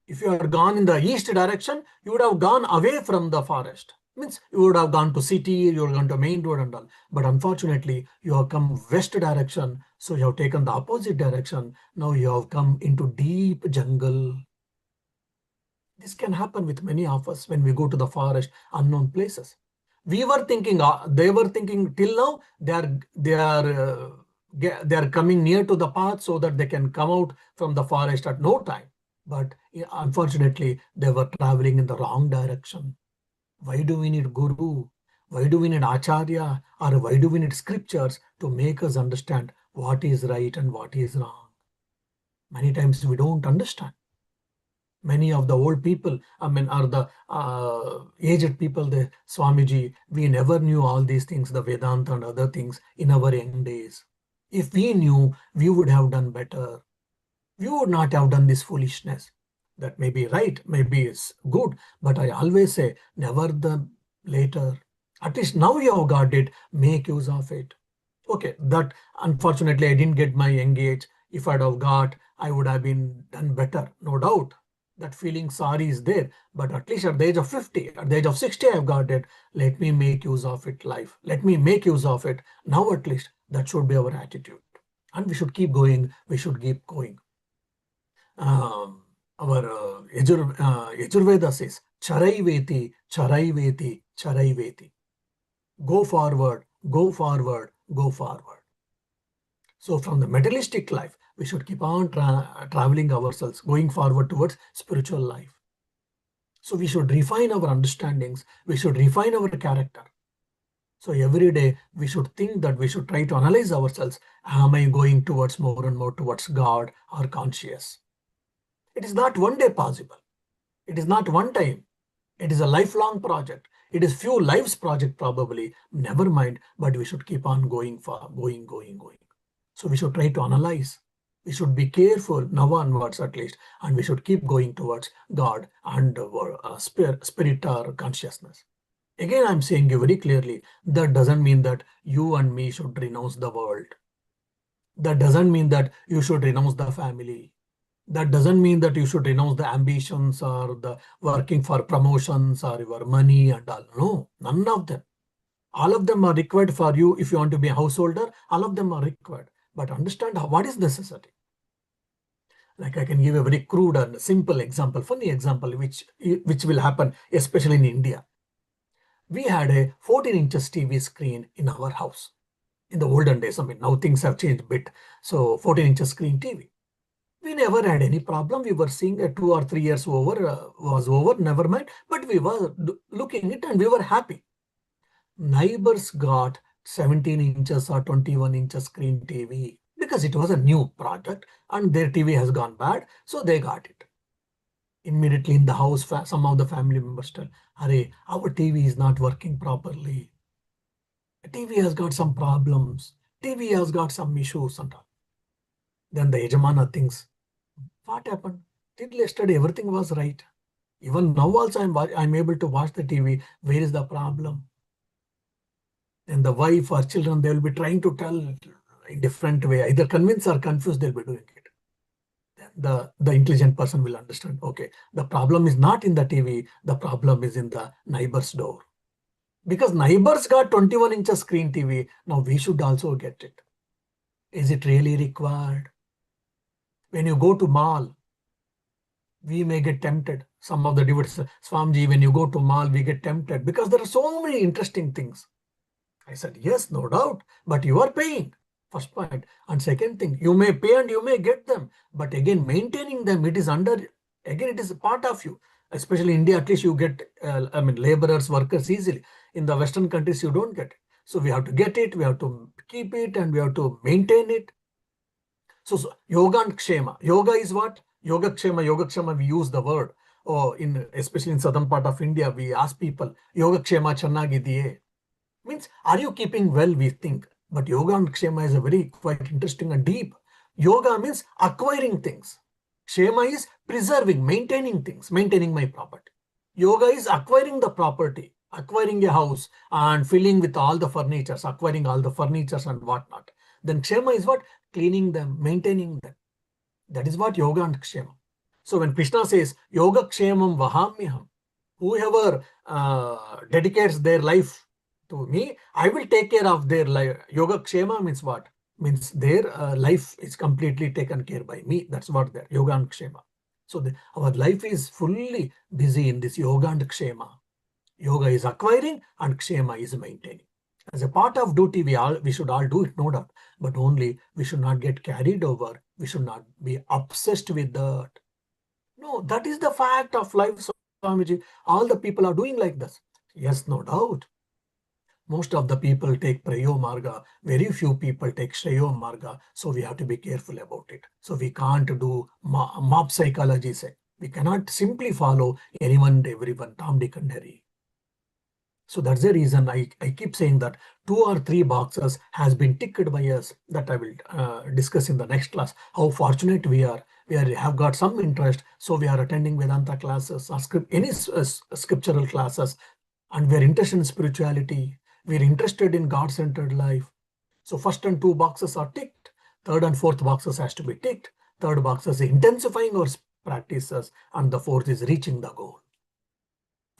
Speaker 1: If you had gone in the east direction, you would have gone away from the forest. Means you would have gone to city, you would have gone to main road and all. But unfortunately, you have come west direction, so you have taken the opposite direction. Now you have come into deep jungle. This can happen with many of us when we go to the forest, unknown places. We were thinking, they were thinking till now they are coming near to the path so that they can come out from the forest at no time. But unfortunately, they were traveling in the wrong direction. Why do we need guru? Why do we need acharya? Or why do we need scriptures to make us understand what is right and what is wrong? Many times we don't understand. Many of the old people, are the aged people, the Swamiji, we never knew all these things, the Vedanta and other things in our young days. If we knew, we would have done better. We would not have done this foolishness. That may be right, maybe it's good, but I always say, never the later. At least now you have got it, make use of it. Okay, that unfortunately I didn't get my engage. If I'd have got, I would have been done better, no doubt. That feeling sorry is there, but at least at the age of 50, at the age of 60, I've got it. Let me make use of it, life. Let me make use of it. Now at least that should be our attitude. And we should keep going, we should keep going. Our Yajurveda says, Charaiveti, Charaiveti, Charaiveti. Go forward, go forward, go forward. So from the materialistic life, we should keep on traveling ourselves, going forward towards spiritual life. So we should refine our understandings. We should refine our character. So every day we should think that we should try to analyze ourselves. Am I going towards more and more towards God or conscious? It is not one day possible. It is not one time. It is a lifelong project. It is few lives project probably. Never mind, but we should keep on going for going. So we should try to analyze. We should be careful now onwards at least, and we should keep going towards God and spirit or consciousness. Again, I'm saying you very clearly, that doesn't mean that you and me should renounce the world. That doesn't mean that you should renounce the family. That doesn't mean that you should renounce the ambitions or the working for promotions or your money and all. No, none of them. All of them are required for you if you want to be a householder. All of them are required. But understand what is necessity. Like I can give a very crude and simple example, funny example, which will happen, especially in India. We had a 14 inches TV screen in our house. In the olden days, now things have changed a bit. So 14 inches screen TV. We never had any problem. We were seeing 2 or 3 years was over, never mind. But we were looking it and we were happy. Neighbors got 17 inches or 21 inches screen TV because it was a new product and their TV has gone bad. So they got it. Immediately in the house, some of the family members tell, "Arey, our TV is not working properly. TV has got some problems. TV has got some issues." And all. Then the Yajamana thinks, what happened? Till yesterday, everything was right. Even now also I'm able to watch the TV. Where is the problem? Then the wife or children, they will be trying to tell in different way, either convinced or confused, they'll be doing it. Then the intelligent person will understand, okay, the problem is not in the TV, the problem is in the neighbor's door. Because neighbors got 21 inches screen TV, now we should also get it. Is it really required? When you go to mall, we may get tempted. Some of the devotees, Swamiji, when you go to mall, we get tempted because there are so many interesting things. I said, yes, no doubt, but you are paying. First point. And second thing, you may pay and you may get them, but again, maintaining them, it is again, it is a part of you. Especially India, at least you get, laborers, workers easily. In the Western countries, you don't get it. So we have to get it, we have to keep it, and we have to maintain it. So yoga and kshema. Yoga is what? Yoga kshema, we use the word. Or especially in southern part of India, we ask people, yoga kshema channagidiye. Means, are you keeping well, we think. But yoga and kshema is a very quite interesting and deep. Yoga means acquiring things. Kshema is preserving, maintaining things, maintaining my property. Yoga is acquiring the property, acquiring a house and filling with all the furnitures, acquiring all the furnitures and whatnot. Then kshema is what? Cleaning them, maintaining them. That is what yoga and kshema. So when Krishna says, yoga kshemam vahamyaham, whoever dedicates their life to me, I will take care of their life. Yoga kshema means what? Means their life is completely taken care by me. That's what their yoga and kshema. So our life is fully busy in this yoga and kshema. Yoga is acquiring and kshema is maintaining. As a part of duty, we should all do it, no doubt. But only we should not get carried over. We should not be obsessed with that. No, that is the fact of life, Swamiji. All the people are doing like this. Yes, no doubt. Most of the people take Prayo Marga. Very few people take Shreyo Marga. So we have to be careful about it. So we can't do mob psychology. We cannot simply follow anyone and everyone, Tom, Dick and Harry. So that's the reason I keep saying that 2 or 3 boxes has been ticked by us, that I will discuss in the next class. How fortunate we are. We have got some interest, so we are attending Vedanta classes or any scriptural classes, and we are interested in spirituality. We are interested in God-centered life. So first and 2 boxes are ticked. Third and fourth boxes has to be ticked. Third box is intensifying our practices, and the fourth is reaching the goal.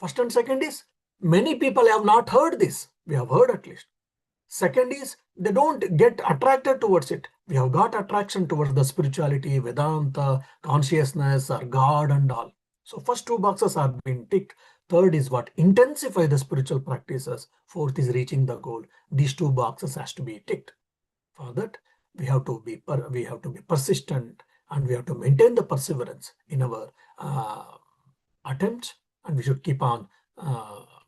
Speaker 1: First and second is, many people have not heard this. We have heard at least. Second is, they don't get attracted towards it. We have got attraction towards the spirituality, Vedanta, consciousness, or God and all. So first 2 boxes are being ticked. Third is what? Intensify the spiritual practices. Fourth is reaching the goal. These 2 boxes has to be ticked. For that, we have to be persistent, and we have to maintain the perseverance in our attempts, and we should keep on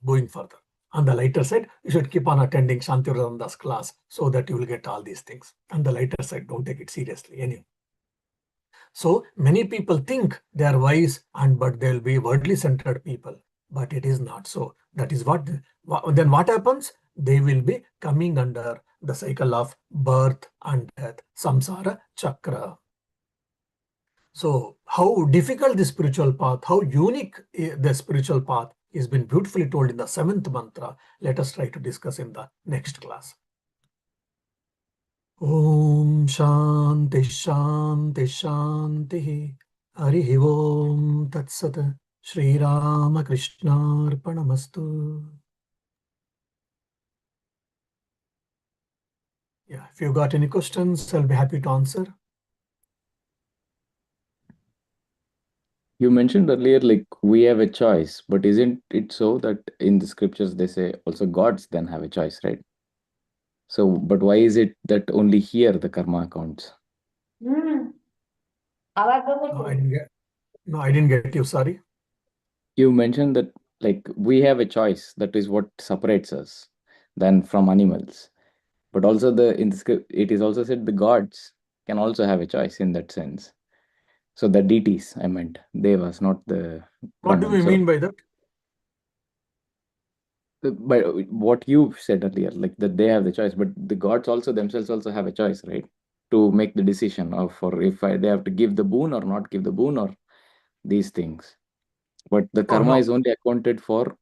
Speaker 1: going further. On the lighter side, you should keep on attending Shantivratananda's class so that you will get all these things. On the lighter side, don't take it seriously anyway. So many people think they are wise, but they'll be worldly centered people. But it is not so. That is what, then what happens? They will be coming under the cycle of birth and death, samsara chakra. So how difficult the spiritual path, how unique the spiritual path has been beautifully told in the 7th mantra. Let us try to discuss in the next class. Om Shanti Shanti Shanti Harihi Om Tat Sat Shri Rama Krishna Arpanamastu. Yeah, if you got any questions, I'll be happy to answer.
Speaker 2: You mentioned earlier, like we have a choice, but isn't it so that in the scriptures they say also gods then have a choice, right? So, but why is it that only here the karma counts?
Speaker 1: No, I didn't get you. Sorry.
Speaker 2: You mentioned that like we have a choice, that is what separates us than from animals. But also in the script, it is also said the gods can also have a choice in that sense. So the deities, I meant, devas, not the
Speaker 1: What do
Speaker 2: Brahman.
Speaker 1: we mean by that?
Speaker 2: But what you said earlier, like that they have the choice, but the gods also themselves also have a choice, right? To make the decision of for if they have to give the boon or not give the boon or these things. But the
Speaker 1: Oh,
Speaker 2: karma
Speaker 1: no.
Speaker 2: is only accounted for.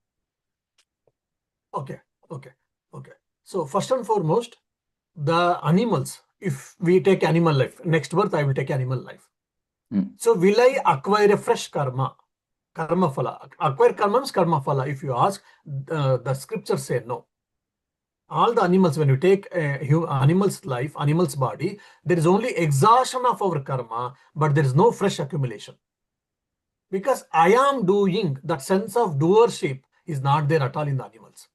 Speaker 1: Okay. So first and foremost, the animals, if we take animal life, next birth I will take animal life. So will I acquire a fresh karma? Karma phala. Acquire karma means karma phala. If you ask, the scriptures say no. All the animals, when you take animal's life, animal's body, there is only exhaustion of our karma, but there is no fresh accumulation. Because I am doing, that sense of doership is not there at all in the animals.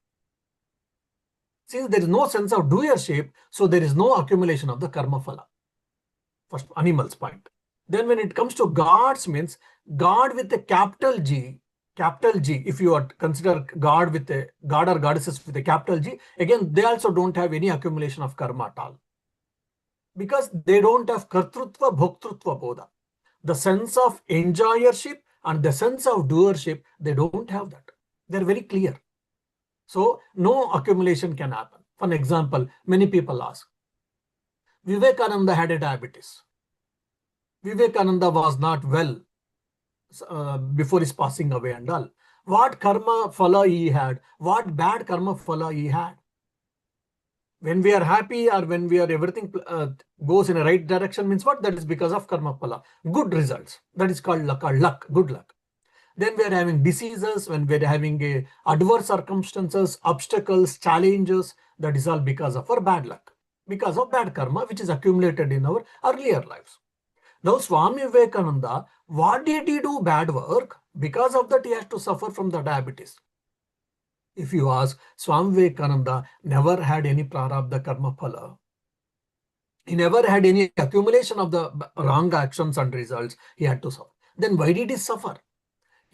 Speaker 1: Since there is no sense of doership, so there is no accumulation of the karma phala. First, animals point. Then when it comes to gods, means God with a capital G, if you are consider God with a god or goddesses with a capital G, again, they also don't have any accumulation of karma at all. Because they don't have kartrutva, bhoktrutva bodha. The sense of enjoyership and the sense of doership, they don't have that. They're very clear. So no accumulation can happen. For an example, many people ask, Vivekananda had a diabetes. Vivekananda was not well before his passing away and all. What karma phala he had? What bad karma phala he had? When we are happy or when we are everything goes in a right direction means what? That is because of karma phala. Good results. That is called luck, good luck. Then we are having diseases, when we are having adverse circumstances, obstacles, challenges. That is all because of our bad luck, because of bad karma, which is accumulated in our earlier lives. Now, Swami Vivekananda, what did he do bad work? Because of that, he has to suffer from the diabetes. If you ask, Swami Vivekananda never had any prarabdha karma phala. He never had any accumulation of the wrong actions and results. He had to suffer. Then why did he suffer?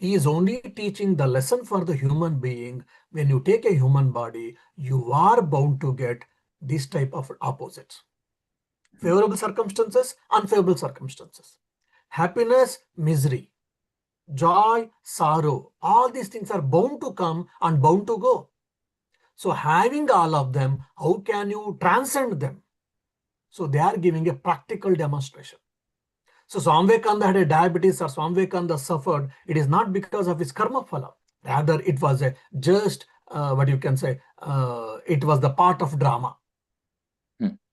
Speaker 1: He is only teaching the lesson for the human being. When you take a human body, you are bound to get this type of opposites. Favorable circumstances, unfavorable circumstances. Happiness, misery. Joy, sorrow. All these things are bound to come and bound to go. So having all of them, how can you transcend them? So they are giving a practical demonstration. So Swami Vivekananda had a diabetes or Swami Vivekananda suffered. It is not because of his karma phala. Rather, it was a just, what you can say, it was the part of drama.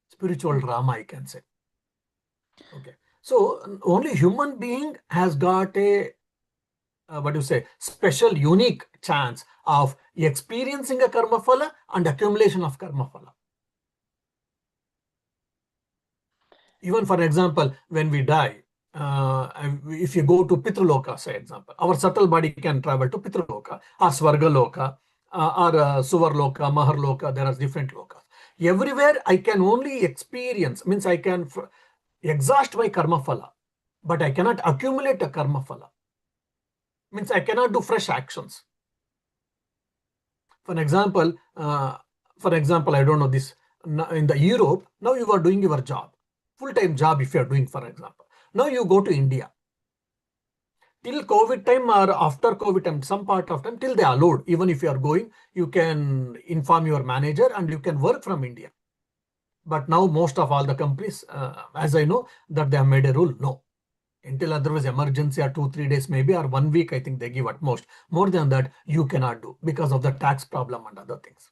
Speaker 1: Spiritual drama, I can say. Okay. So only human being has got a, special, unique chance of experiencing a karma phala and accumulation of karma phala. Even for example, when we die, if you go to Pitraloka, say example, our subtle body can travel to Pitraloka or Svargaloka or Suvarloka, Maharloka, there are different lokas. Everywhere I can only experience, means I can exhaust my karma phala, but I cannot accumulate a karma phala. Means I cannot do fresh actions. For example, I don't know this, in the Europe, now you are doing your job, full-time job if you are doing, for example. Now you go to India. Till COVID time or after COVID time, some part of time, till they allowed, even if you are going, you can inform your manager and you can work from India. But now most of all the companies, as I know, that they have made a rule, no. Until otherwise emergency or 2-3 days maybe, or 1 week, I think they give at most. More than that, you cannot do because of the tax problem and other things.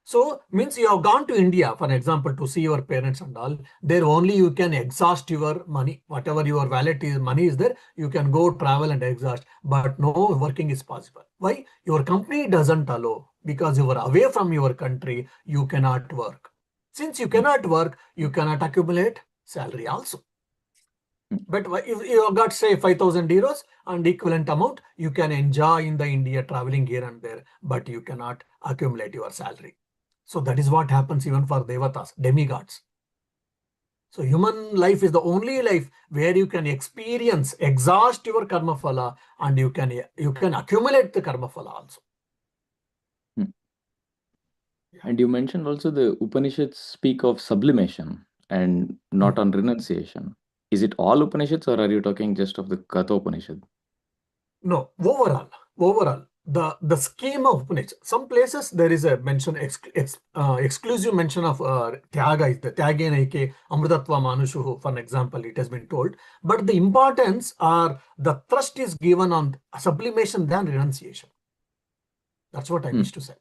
Speaker 1: So means you have gone to India, for example, to see your parents and all. There only you can exhaust your money. Whatever your wallet is, money is there, you can go travel and exhaust. But no working is possible. Why? Your company doesn't allow. Because you are away from your country, you cannot work. Since you cannot work, you cannot accumulate salary also. But if you got say 5,000 euros and equivalent amount, you can enjoy in the India traveling here and there, but you cannot accumulate your salary. So that is what happens even for devatas, demigods. So human life is the only life where you can experience, exhaust your karma phala, and you can accumulate the karma phala also.
Speaker 2: And you mentioned also the Upanishads speak of sublimation and not on renunciation. Is it all Upanishads or are you talking just of the Katha Upanishad?
Speaker 1: No, overall, the scheme of Upanishad. Some places there is a mention, exclusive mention of Tyaga, is the Tyagena Amrutatva Manushuhu, for an example, it has been told. But the importance or the thrust is given on sublimation than renunciation. That's what I wish to say.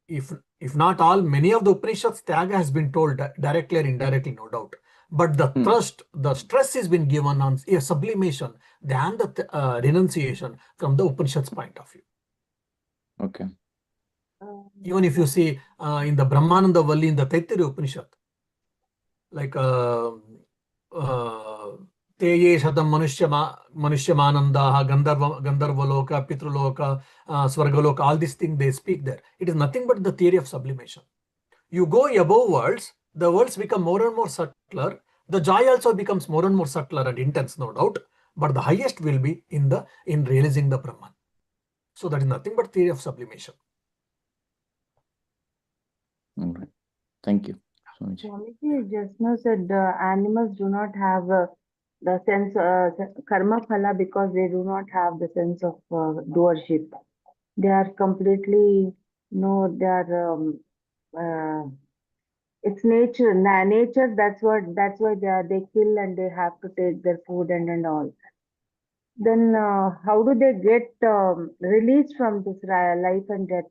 Speaker 1: If not all, many of the Upanishads, Tyaga has been told directly or indirectly, no doubt. But the thrust, the stress has been given on sublimation than the renunciation from the Upanishad's point of view.
Speaker 2: Okay.
Speaker 1: Even if you see in the Brahmananda Valli in the Taittiriya Upanishad, like ते ये शतं मनुष्यमानन्दाः गन्धर्वलोक पितृलोक swargaloka, all these things they speak there. It is nothing but the theory of sublimation. You go above worlds, the worlds become more and more subtler. The joy also becomes more and more subtler and intense, no doubt. But the highest will be in realizing the Brahman. So that is nothing but theory of sublimation.
Speaker 2: All right. Thank you so much.
Speaker 3: Swamiji just now said animals do not have the sense karma phala because they do not have the sense of doership. They are completely no. They are it's nature. Nature. That's what. That's why they are. They kill and they have to take their food and all. Then how do they get released from this life and death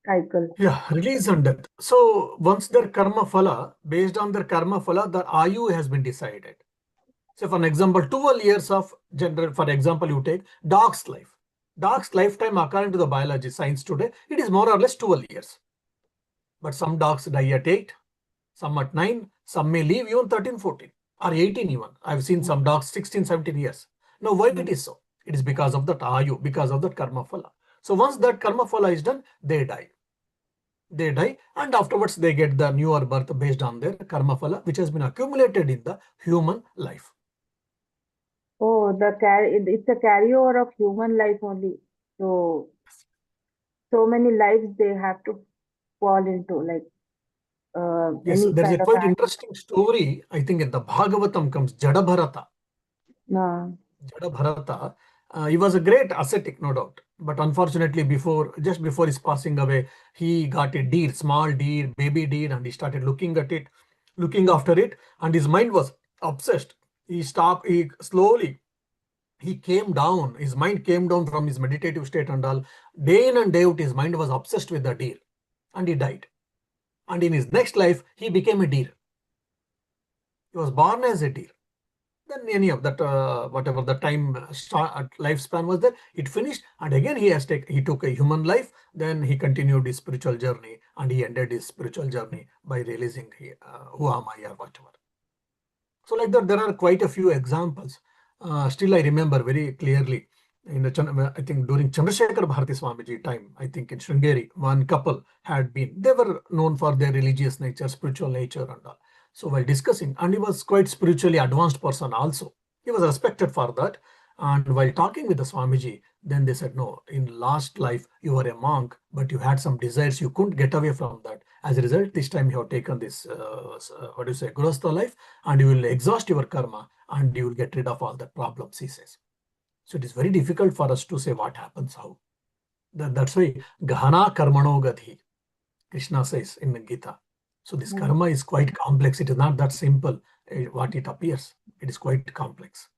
Speaker 3: cycle?
Speaker 1: Yeah, release and death. So once their karma phala, based on their karma phala, the ayu has been decided. So for an example, 12 years of general, for example, you take dog's life. Dog's lifetime, according to the biology science today, it is more or less 12 years. But some dogs die at 8, some at 9, some may live even 13, 14 or 18 even. I've seen some dogs 16, 17 years. Now, why it is so? It is because of that ayu, because of that karma phala. So once that karma phala is done, they die. They die and afterwards they get the newer birth based on their karma phala, which has been accumulated in the human life.
Speaker 3: Oh, it's a carryover of human life only. So, so many lives they have to fall into, like
Speaker 1: Yes,
Speaker 3: any
Speaker 1: there is a
Speaker 3: kind of
Speaker 1: quite
Speaker 3: act.
Speaker 1: interesting story. I think in the Bhagavatam comes Jada Bharata.
Speaker 3: No.
Speaker 1: Jada Bharata, he was a great ascetic, no doubt. But unfortunately, just before his passing away, he got a deer, small deer, baby deer, and he started looking at it, looking after it, and his mind was obsessed. He stopped. He came down. His mind came down from his meditative state and all. Day in and day out, his mind was obsessed with the deer, and he died. And in his next life, he became a deer. He was born as a deer. Then any of that, whatever the time lifespan was there, it finished. And again, he took a human life. Then he continued his spiritual journey, and he ended his spiritual journey by realizing who am I or whatever. So like that, there are quite a few examples. Still, I remember very clearly in I think during Chandrasekhar Bharati Swamiji time, I think in Sringeri, one couple had been, they were known for their religious nature, spiritual nature and all. So while discussing, and he was quite spiritually advanced person also. He was respected for that. And while talking with the Swamiji, then they said, no, in last life, you were a monk, but you had some desires. You couldn't get away from that. As a result, this time you have taken this, what do you say, Grostha life, and you will exhaust your karma and you will get rid of all the problems, he says. So it is very difficult for us to say what happens, how. That's why Gahana Karmano Gadhi, Krishna says in the Gita. So this
Speaker 3: Mm.
Speaker 1: karma is quite complex. It is not that simple what it appears. It is quite complex.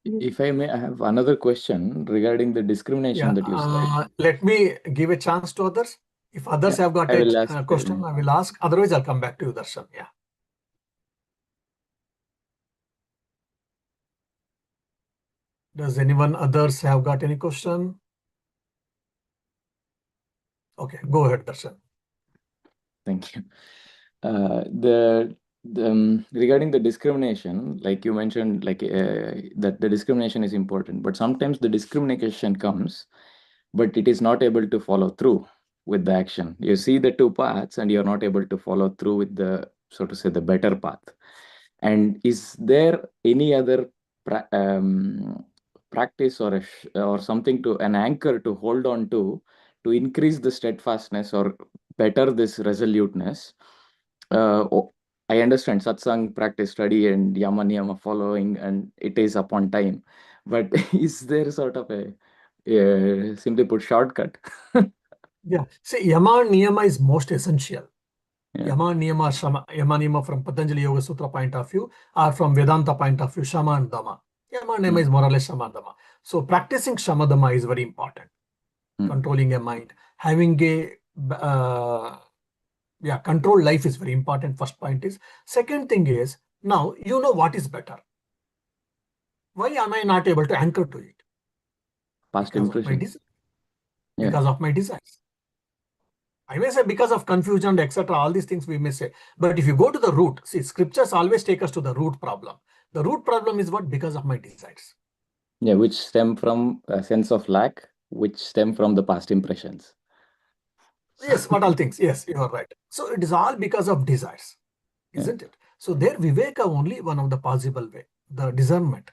Speaker 2: If I may, I have another question regarding the discrimination
Speaker 1: Yeah,
Speaker 2: that you said.
Speaker 1: let me give a chance to others. If others
Speaker 2: Yeah,
Speaker 1: have got
Speaker 2: I
Speaker 1: a
Speaker 2: will ask.
Speaker 1: question, I will ask. Otherwise, I'll come back to you, Darshan. Yeah. Does anyone others have got any question? Okay, go ahead, Darshan.
Speaker 2: Thank you. Regarding the discrimination, like you mentioned, like that the discrimination is important, but sometimes the discrimination comes, but it is not able to follow through with the action. You see the two paths, and you're not able to follow through with the, so to say, the better path. And is there any other practice or or something, to an anchor to hold on to increase the steadfastness or better this resoluteness? I understand satsang, practice, study, and yama niyama following, and it is upon time. But is there sort of a, simply put, shortcut?
Speaker 1: Yeah, see, Yama and Niyama is most essential.
Speaker 2: Yeah.
Speaker 1: Yama and Niyama, Shama, Yama and Niyama from Patanjali Yoga Sutra point of view, or from Vedanta point of view, Shama and Dama. Yama and Niyama
Speaker 2: Mm,
Speaker 1: is more or less Shama and Dama. So practicing Shama Dama is very important.
Speaker 2: mm.
Speaker 1: Controlling a mind, having a controlled life is very important. First point is. Second thing is, now you know what is better. Why am I not able to anchor to it?
Speaker 2: Past
Speaker 1: Because of my
Speaker 2: impression.
Speaker 1: desire.
Speaker 2: Yeah.
Speaker 1: Because of my desires. I may say because of confusion, etc. All these things we may say. But if you go to the root, see, scriptures always take us to the root problem. The root problem is what? Because of my desires.
Speaker 2: Yeah, which stem from a sense of lack, which stem from the past impressions.
Speaker 1: Yes, what all things? Yes, you are right. So it is all because of desires,
Speaker 2: Yeah.
Speaker 1: isn't it? So there, Viveka only one of the possible way, the discernment.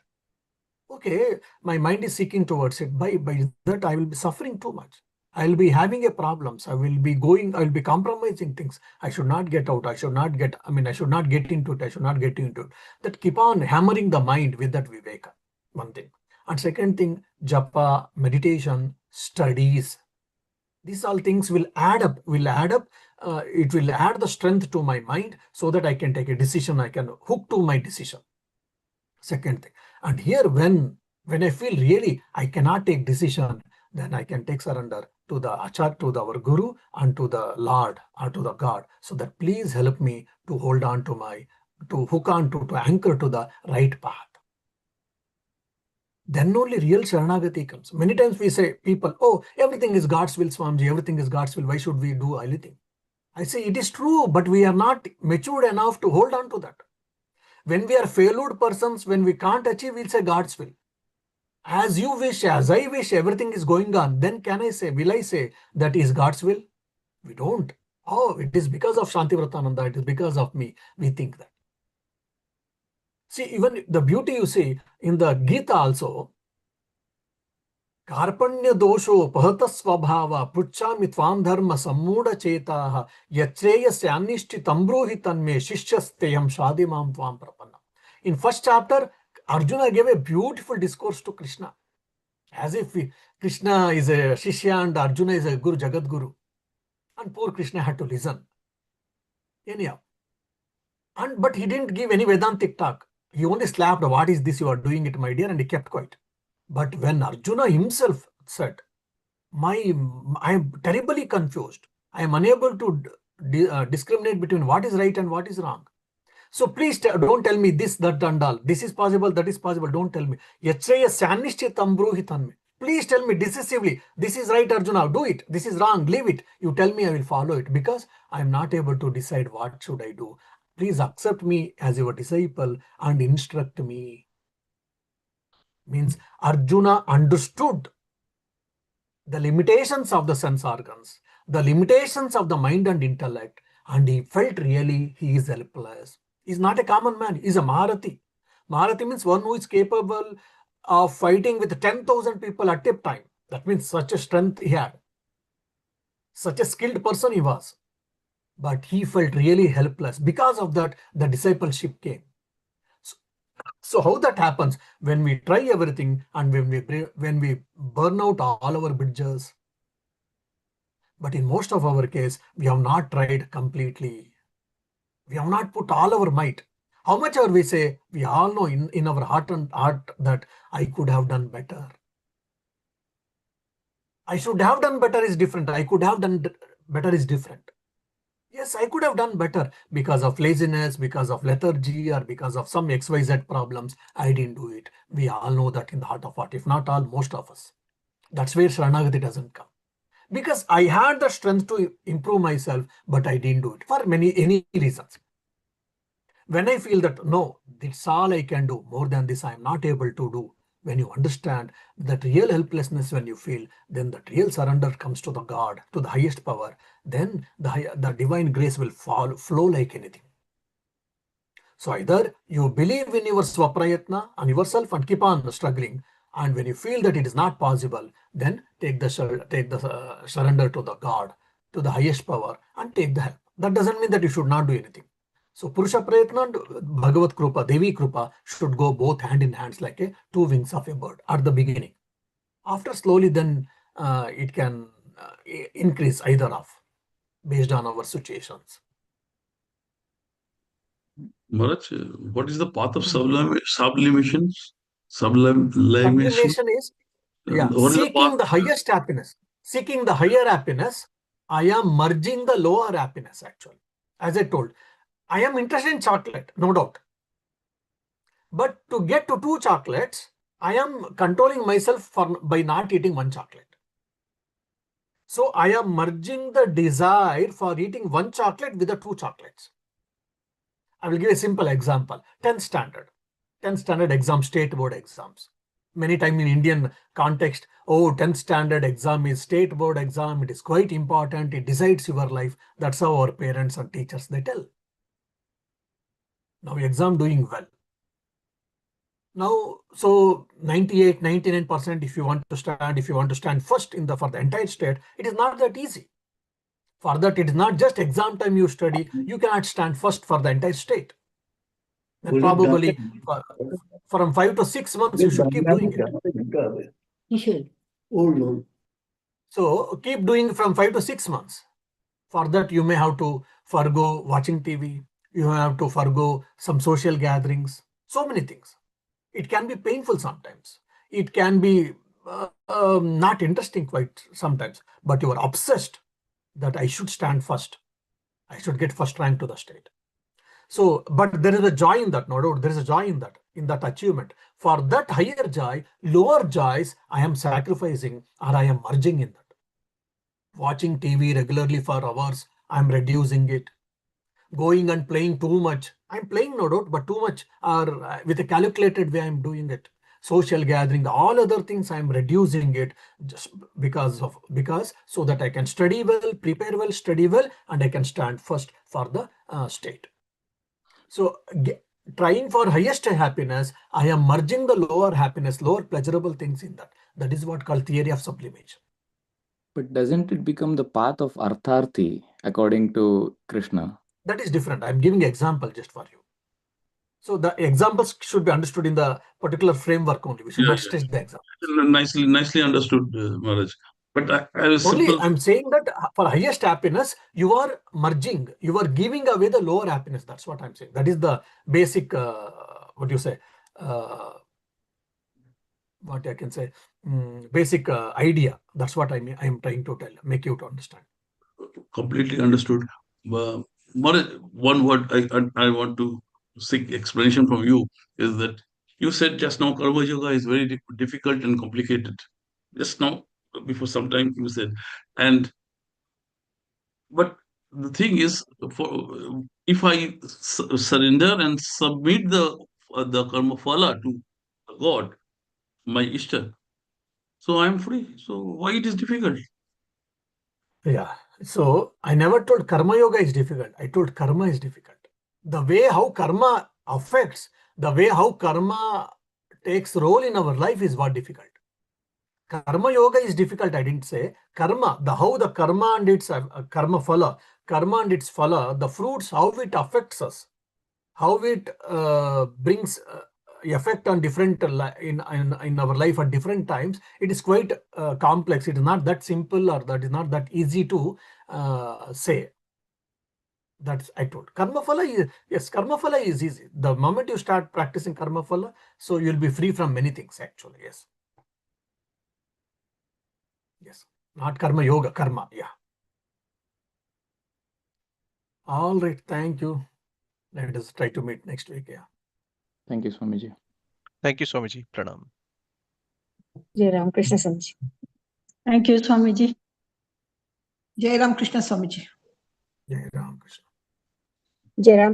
Speaker 1: Okay, my mind is seeking towards it. By that, I will be suffering too much. I will be having a problems. I will be compromising things. I should not get out. I should not get, I should not get into it. I should not get into it. That keep on hammering the mind with that Viveka. One thing. And second thing, japa, meditation, studies. These all things will add up, it will add the strength to my mind so that I can take a decision, I can hook to my decision. Second thing. And here when I feel really I cannot take decision, then I can take surrender to the Acharya, to our Guru, and to the Lord or to the God. So that please help me to hold on to to hook on to anchor to the right path. Then only real Sharanagati comes. Many times we say, people, oh, everything is God's will, Swamiji, everything is God's will. Why should we do anything? I say, it is true, but we are not matured enough to hold on to that. When we are failed persons, when we can't achieve, we'll say God's will. As you wish, as I wish, everything is going on. Then will I say that is God's will? We don't. Oh, it is because of Shantivratananda, it is because of me. We think that. See, even the beauty you see in the Gita also, कार्पण्य दोषोपहत स्वभाव पृच्छामि त्वां धर्म सम्मूढ़ चेताः यच्छ्रेयस्यान्निष्ठितं ब्रूहि तन्मे शिष्यस्तेयं शादि मां त्वां प्रपन्नम्. In first chapter, Arjuna gave a beautiful discourse to Krishna, as if Krishna is a Shishya and Arjuna is a Guru, Jagat Guru. And poor Krishna had to listen. Anyhow. But he didn't give any Vedantic talk. He only slapped, what is this you are doing it, my dear, and he kept quiet. But when Arjuna himself said, I am terribly confused. I am unable to discriminate between what is right and what is wrong. So please don't tell me this, that, and all. This is possible, that is possible. Don't tell me. Please tell me decisively, this is right, Arjuna, do it. This is wrong, leave it. You tell me, I will follow it, because I am not able to decide what should I do. Please accept me as your disciple and instruct me. Means Arjuna understood the limitations of the sense organs, the limitations of the mind and intellect, and he felt really he is helpless. He is not a common man, he is a Maharathi. Maharathi means one who is capable of fighting with 10,000 people at a time. That means such a strength he had. Such a skilled person he was. But he felt really helpless. Because of that, the discipleship came. So how that happens? When we try everything and when we burn out all our bridges. But in most of our case, we have not tried completely. We have not put all our might. How much ever we say, we all know in our heart that I could have done better. I should have done better is different. I could have done better is different. Yes, I could have done better because of laziness, because of lethargy, or because of some XYZ problems. I didn't do it. We all know that in the heart of heart, if not all, most of us. That's where Sharanagati doesn't come. Because I had the strength to improve myself, but I didn't do it for any reasons. When I feel that, no, that's all I can do, more than this I am not able to do. When you understand that real helplessness, when you feel, then that real surrender comes to the God, to the highest power, then the divine grace will flow like anything. So either you believe in your swaprayatna and yourself and keep on struggling, and when you feel that it is not possible, then take the surrender to the God, to the highest power, and take the help. That doesn't mean that you should not do anything. So Purusha Prayatna and Bhagavad Krupa, Devi Krupa should go both hand in hands like two wings of a bird at the beginning. After slowly, then it can increase either of, based on our situations.
Speaker 4: Maharaj, what is the path of sublimation? Sublimation?
Speaker 1: Sublimation is
Speaker 4: What is the
Speaker 1: seeking
Speaker 4: path?
Speaker 1: the highest happiness. Seeking the higher happiness, I am merging the lower happiness actually. As I told, I am interested in chocolate, no doubt. But to get to 2 chocolates, I am controlling myself by not eating 1 chocolate. So I am merging the desire for eating one chocolate with the 2 chocolates. I will give a simple example. 10th standard. 10th standard exam, state board exams. Many times in Indian context, 10th standard exam is state board exam. It is quite important. It decides your life. That's how our parents and teachers, they tell. Now exam doing well. Now, so 98, 99%, if you want to stand first for the entire state, it is not that easy. For that, it is not just exam time you study. You cannot stand first for the entire state. Then probably from 5 to 6 months, you should keep doing it. So keep doing from 5 to 6 months. For that, you may have to forgo watching TV. You have to forgo some social gatherings. So many things. It can be painful sometimes. It can be not interesting quite sometimes. But you are obsessed that I should stand first. I should get first rank to the state. So, but there is a joy in that, no doubt. There is a joy in that achievement. For that higher joy, lower joys, I am sacrificing or I am merging in that. Watching TV regularly for hours, I am reducing it. Going and playing too much, I'm playing, no doubt, but too much, or with a calculated way, I'm doing it. Social gathering, all other things, I'm reducing it just because so that I can study well, prepare well, study well, and I can stand first for the state. So trying for highest happiness, I am merging the lower happiness, lower pleasurable things in that. That is what called theory of sublimation.
Speaker 2: But doesn't it become the path of Artharthi according to Krishna?
Speaker 1: That is different. I'm giving an example just for you. So the examples should be understood in the particular framework only. We should not stretch the example.
Speaker 4: Nicely understood, Maharaj. But I was
Speaker 1: Only I'm saying that for highest happiness, you are merging, you are giving away the lower happiness. That's what I'm saying. That is the basic, what do you say, what I can say, basic idea. That's what I'm trying to make you to understand.
Speaker 4: completely understood. Maharaj, one word I want to seek explanation from you is that you said just now Karma Yoga is very difficult and complicated. Just now, before some time, you said, but the thing is, if I surrender and submit the karma phala to God, my Ishta, so I am free. So why it is difficult?
Speaker 1: Yeah. So I never told karma yoga is difficult. I told karma is difficult. The way how karma affects, the way how karma takes role in our life is what difficult. Karma yoga is difficult, I didn't say. Karma, how the karma and its karma and its phala, the fruits, how it affects us, how it brings effect on different in our life at different times. It is quite complex. It is not that simple, or that is not that easy to say. That's I told. Karma phala is, yes, karma phala is easy. The moment you start practicing karma phala, so you'll be free from many things actually. Yes. Yes. Not karma yoga, karma. Yeah. All right. Thank you. Let us try to meet next week. Yeah.
Speaker 2: Thank you, Swamiji.
Speaker 5: Thank you, Swamiji. Pranam.
Speaker 6: Jai Ram Krishna Swamiji.
Speaker 7: Thank you, Swamiji.
Speaker 8: Jai Ram Krishna Swamiji.
Speaker 1: Jai Ram Krishna.
Speaker 6: Jai Ram